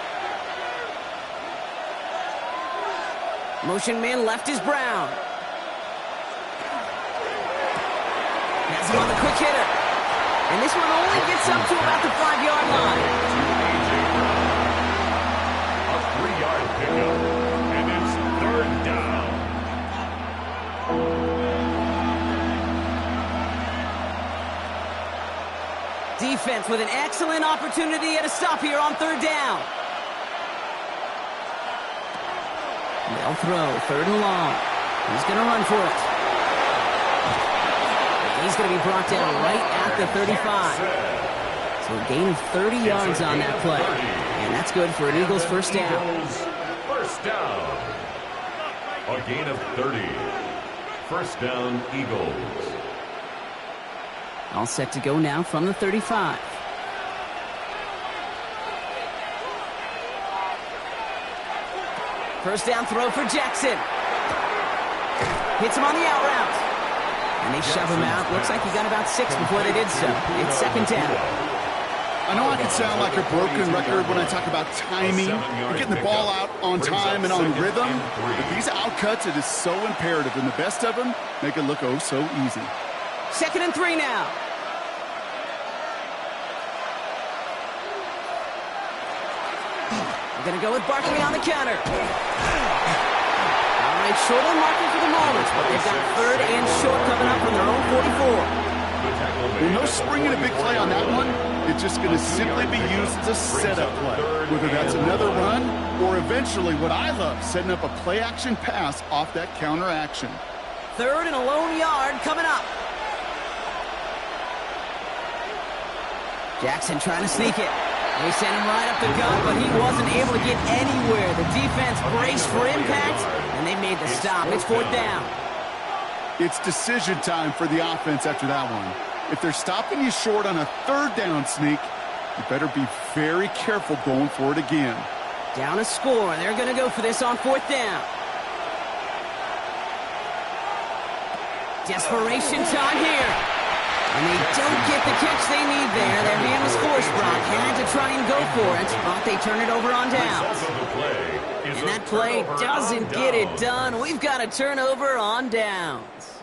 Motion man left is Brown. has him on the quick hitter. And this one only gets up to about the 5-yard line. A 3-yard pickup, and it's 3rd down. Defense with an excellent opportunity at a stop here on 3rd down. They'll throw 3rd and long. He's going to run for it. He's going to be brought down right at the 35. So a gain of 30 yards on that play. And that's good for an Eagles first down. First down. A gain of 30. First down, Eagles. All set to go now from the 35. First down throw for Jackson. Hits him on the out route. And they shove him out. Looks like he got about 6 before they did so. It's 2nd down. I know I can sound like a broken record when I talk about timing and getting the ball out on time and on rhythm, but these outcuts, it is so imperative, and the best of them make it look oh so easy. 2nd and 3 now. We're going to go with Barkley on the counter. All right, short on marking for the moment, but they've got 3rd and short coming up from their own 44. Well, no springing a big play on that one. It's just going to simply be used as a setup play, whether that's another run or eventually what I love, setting up a play-action pass off that counter action. 3rd and a lone yard coming up. Jackson trying to sneak it. They sent him right up the gut, but he wasn't able to get anywhere. The defense braced for impact, and they made the stop. It's 4th down. It's decision time for the offense after that one. If they're stopping you short on a 3rd down sneak, you better be very careful going for it again. Down a score. They're going to go for this on 4th down. Desperation time here. And they don't get the catch they need there. Their hand was forced, Brock. Had to try and go for it, but they turn it over on downs. And that play doesn't get it done. We've got a turnover on downs.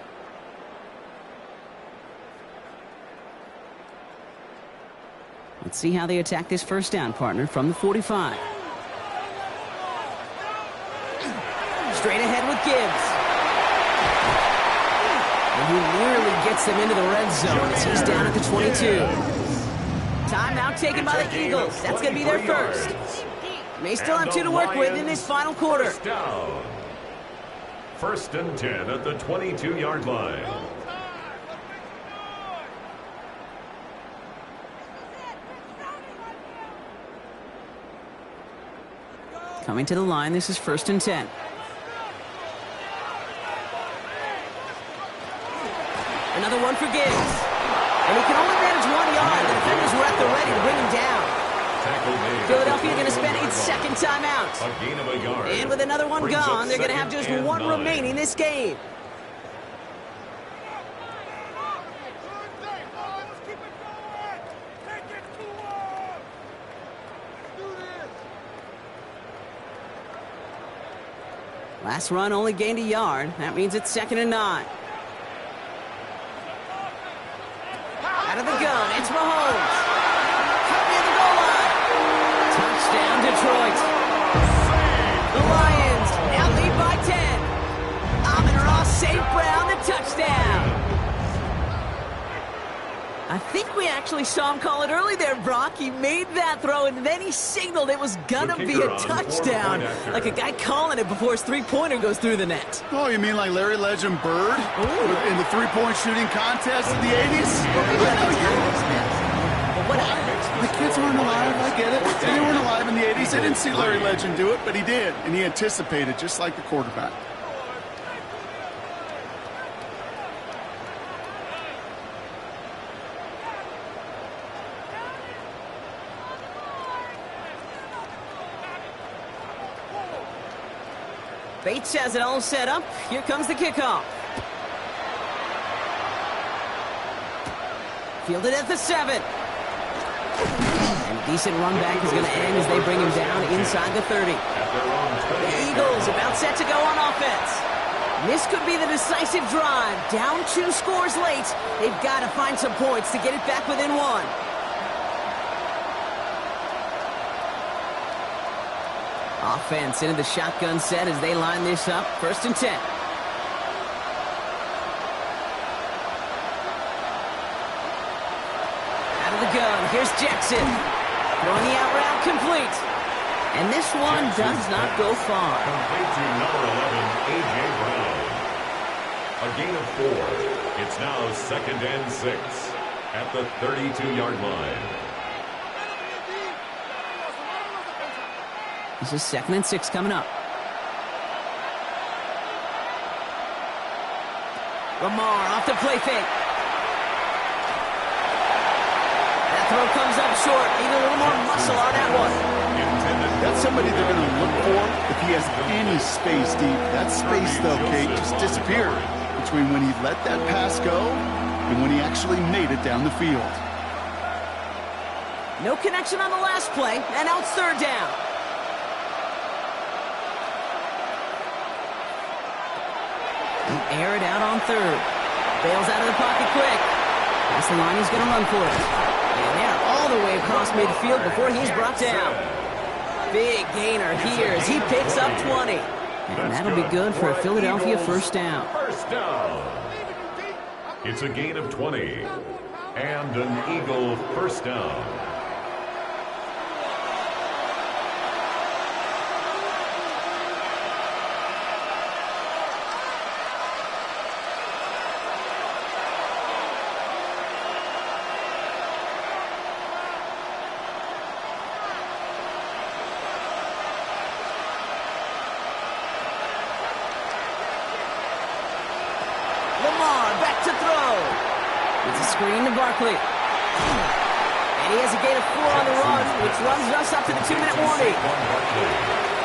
Let's see how they attack this first down, partner, from the 45. Straight ahead with Gibbs. And he nearly gets them into the red zone as he's down at the 22. Timeout taken by the Eagles. That's going to be their first. May still have 2 to work with in this final quarter. First down. 1st and 10 at the 22-yard line. Coming to the line, this is 1st and 10. Another one for Gibbs. And he can only manage 1 yard. The defenders were at the ready to bring him down. Philadelphia going to spend its 2nd timeout. A gain of a yard. And with another one gone, they're going to have just 1 remaining this game. Last run only gained a yard. That means it's 2nd and 9. Out of the gun, it's Mahomes. Cut near the goal line. Touchdown, Detroit. The Lions now lead by 10. Amon-Ra St. Brown, the touchdown. I think we actually saw him call it early there, Brock. He made that throw, and then he signaled it was going to be a touchdown. Like a guy calling it before his three-pointer goes through the net. Oh, you mean like Larry Legend Bird in the three-point shooting contest in the 80s? The kids weren't alive, I get it. They weren't alive in the 80s. They didn't see Larry Legend do it, but he did, and he anticipated just like the quarterback. Bates has it all set up. Here comes the kickoff. Fielded at the 7. And a decent run back is going to end as they bring him down inside the 30. The Eagles about set to go on offense. This could be the decisive drive. Down 2 scores late. They've got to find some points to get it back within 1. Offense into the shotgun set as they line this up. 1st and 10. Out of the gun. Here's Jackson. Throwing the out route complete. And this one does not go far. Complete to number 11, A.J. Brown. A gain of 4. It's now 2nd and 6 at the 32-yard line. This is 2nd and 6 coming up. Lamar off the play fake. That throw comes up short. Need a little more muscle on that one. That's somebody they're going to look for if he has any space deep. That space, though, Kate, just disappeared between when he let that pass go and when he actually made it down the field. No connection on the last play, and now it's 3rd down. Air it out on 3rd. Bails out of the pocket quick. That's the line he's going to run for it. And they're all the way across midfield before he's brought down. Big gainer here as he picks up 20. And that'll be good for a Philadelphia 1st down. 1st down. It's a gain of 20. And an Eagle 1st down. Screen to Barkley. And he has a gain of 4 on the run, which runs us up to the 2-minute warning.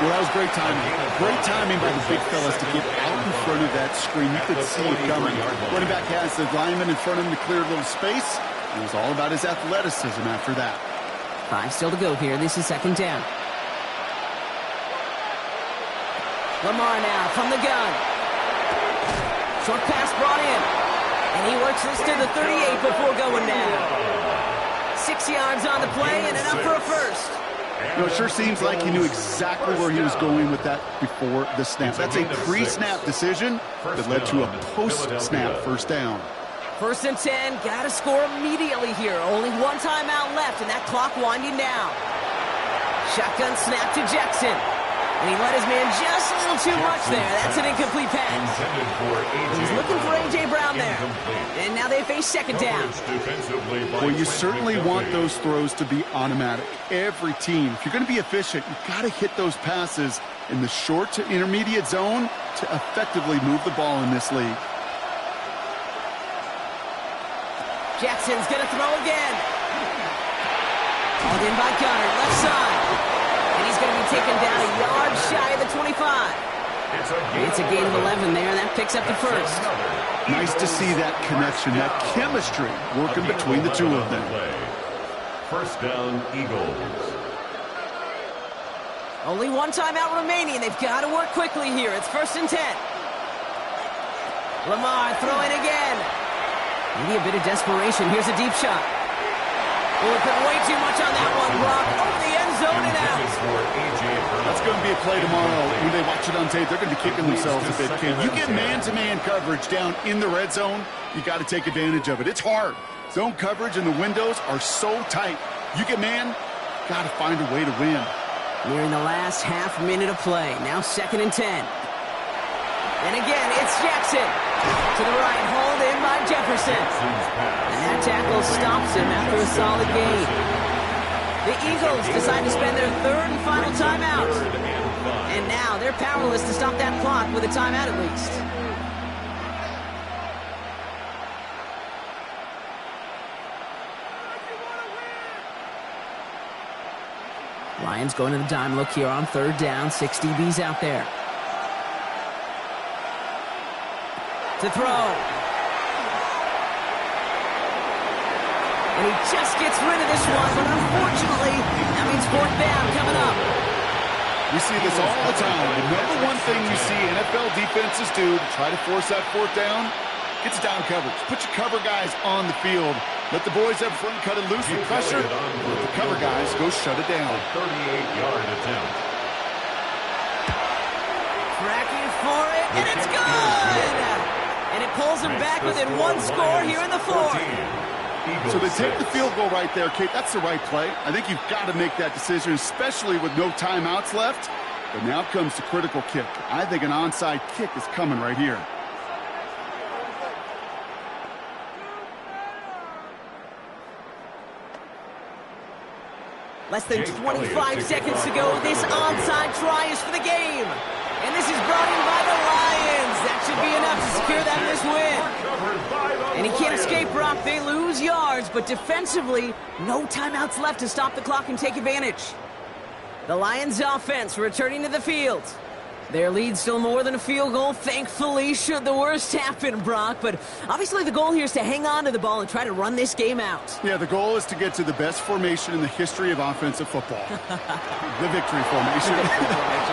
Well, that was great timing. Great timing by the big fellas to get out in front of that screen. You could see it coming. Running back has the lineman in front of him to clear a little space. It was all about his athleticism after that. 5 still to go here. This is 2nd down. Lamar now from the gun. Short pass brought in. And he works this to the 38 before going down. 6 yards on the play and enough for a 1st. You know, it sure seems like he knew exactly where he was going with that before the snap. That's a pre-snap decision that led to a post-snap 1st down. 1st and 10, got to score immediately here. Only 1 timeout left, and that clock winding down. Shotgun snap to Jackson. And he let his man just a little too much there. That's an incomplete pass. He's looking for A.J. Brown there. And now they face 2nd down. Well, you certainly want those throws to be automatic. Every team, if you're going to be efficient, you've got to hit those passes in the short to intermediate zone to effectively move the ball in this league. Jackson's going to throw again. Called in by Gunner, left side. And he's going to be taken down a yard shy of the 25. It's a gain of 11 there, and that picks up the 1st. Nice to see that connection, that chemistry working between the two of them. 1st down, Eagles. Only 1 timeout remaining. They've got to work quickly here. It's 1st and 10. Lamar throwing again. Maybe a bit of desperation. Here's a deep shot. Oh, it put way too much on that one, Brock. Over the end zone and out. That's going to be a play tomorrow. When they watch it on tape, they're going to be kicking themselves a bit. You get man-to-man coverage down in the red zone, you got to take advantage of it. It's hard. Zone coverage and the windows are so tight. You get man, got to find a way to win. We're in the last half minute of play. Now 2nd and 10. And again, it's Jackson. To the right, hauled in by Jefferson. And that tackle stops him after a solid gain. The Eagles decide to spend their 3rd and final timeout. And now they're powerless to stop that clock with a timeout at least. Lions going to the dime look here on 3rd down. 6 DBs out there. To throw. And he just gets rid of this one, but unfortunately, that means 4th down coming up. We see this all the time. The number one thing you see NFL defenses do to try to force that fourth down, gets down coverage. Put your cover guys on the field. Let the boys up front cut it loose with pressure. Let the cover guys go shut it down. 38-yard attempt. Tracking for it, and it's good! And it pulls him back within one score here in the fourth. So they take the field goal right there, Kate. That's the right play. I think you've got to make that decision, especially with no timeouts left. But now comes the critical kick. I think an onside kick is coming right here. Less than 25 seconds to go. This onside try is for the game. And this is brought in by the Lions. That should be enough to secure them this win. And he can't escape, Brock. They lose yards, but defensively, no timeouts left to stop the clock and take advantage. The Lions offense returning to the field. Their lead still more than a field goal, thankfully, should the worst happen, Brock. But obviously the goal here is to hang on to the ball and try to run this game out. Yeah, the goal is to get to the best formation in the history of offensive football. The victory formation.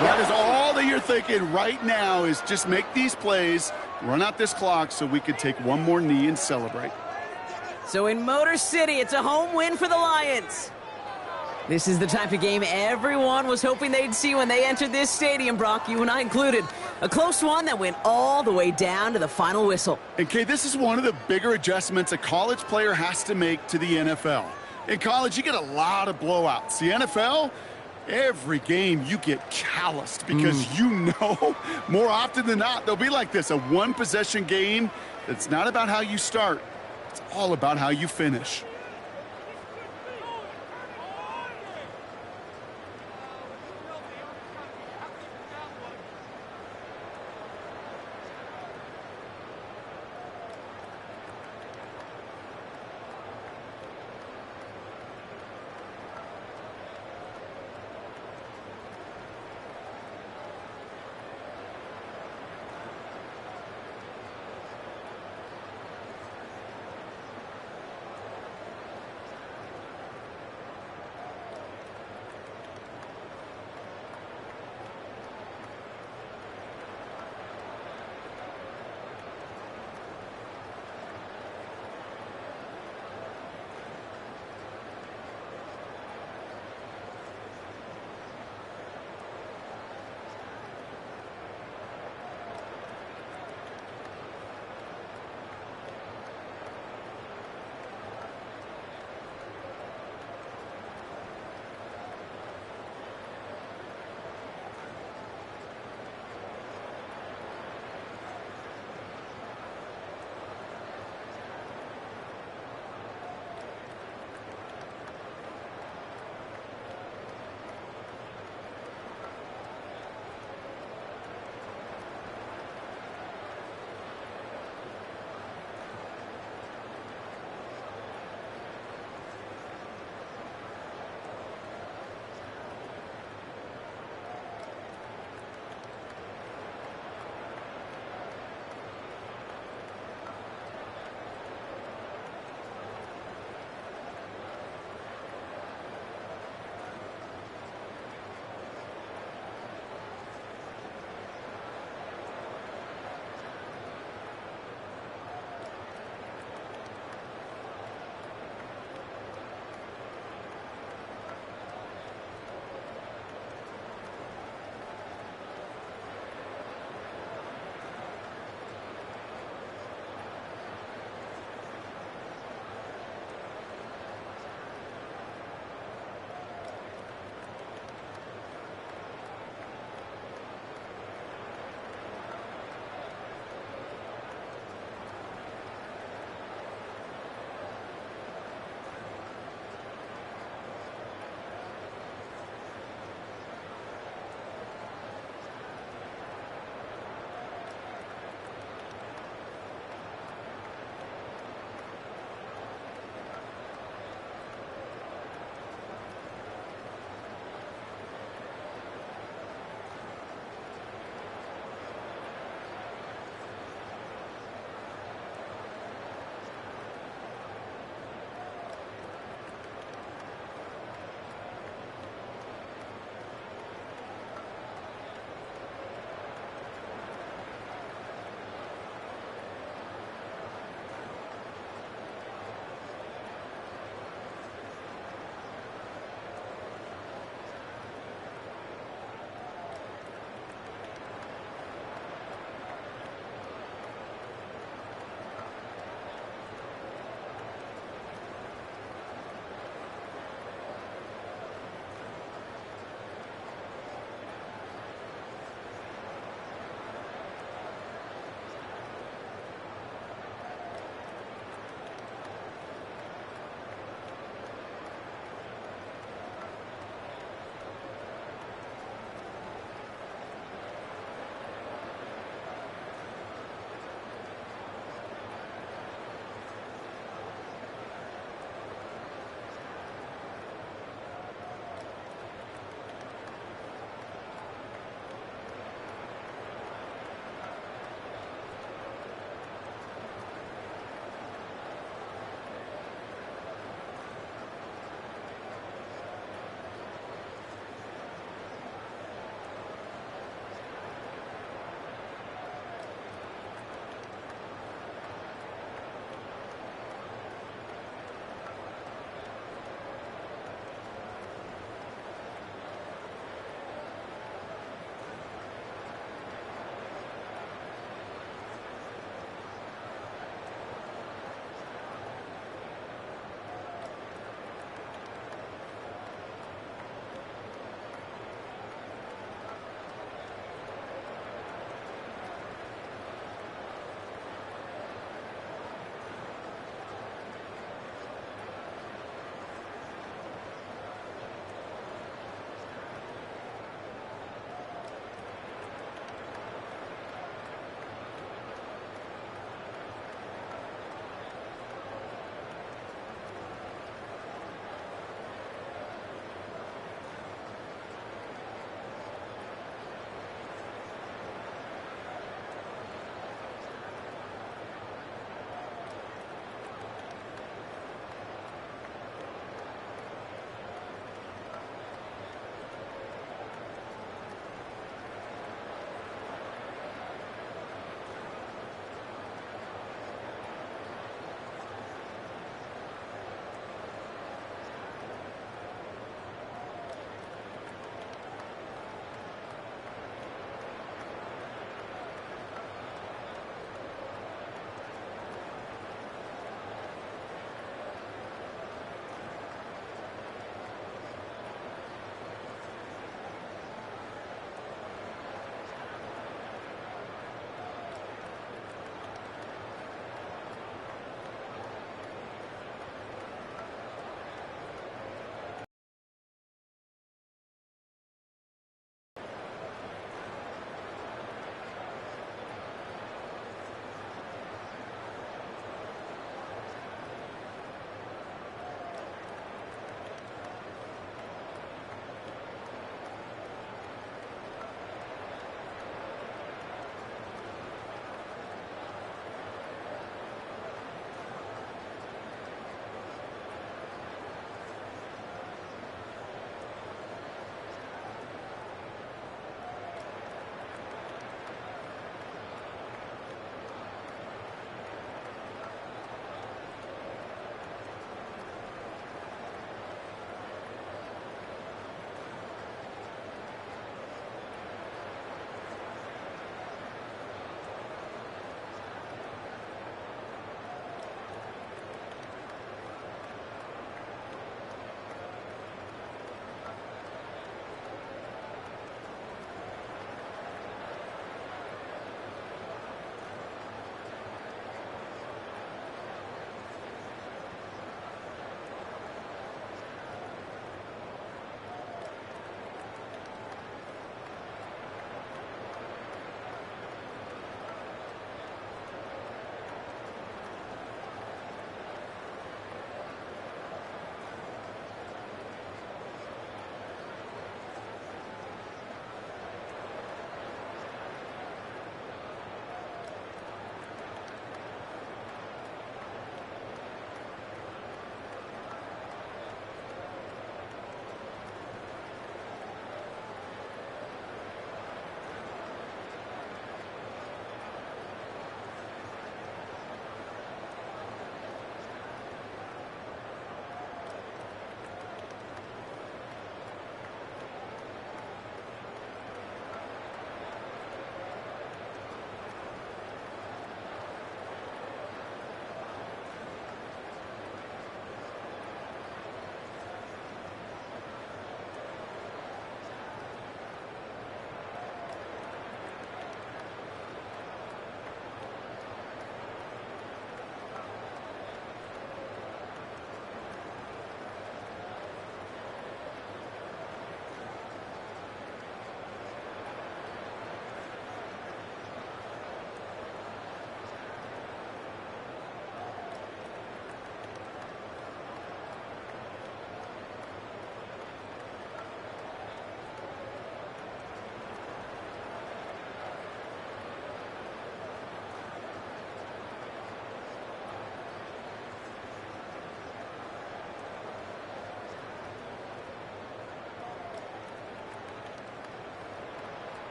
That is all that you're thinking right now, is just make these plays, run out this clock so we could take one more knee and celebrate. So in Motor City, it's a home win for the Lions. This is the type of game everyone was hoping they'd see when they entered this stadium, Brock, you and I included. A close one that went all the way down to the final whistle. And, Kay, this is one of the bigger adjustments a college player has to make to the NFL. In college, you get a lot of blowouts. The NFL, every game you get calloused because you know more often than not they'll be like this, a one-possession game that's not about how you start. It's all about how you finish.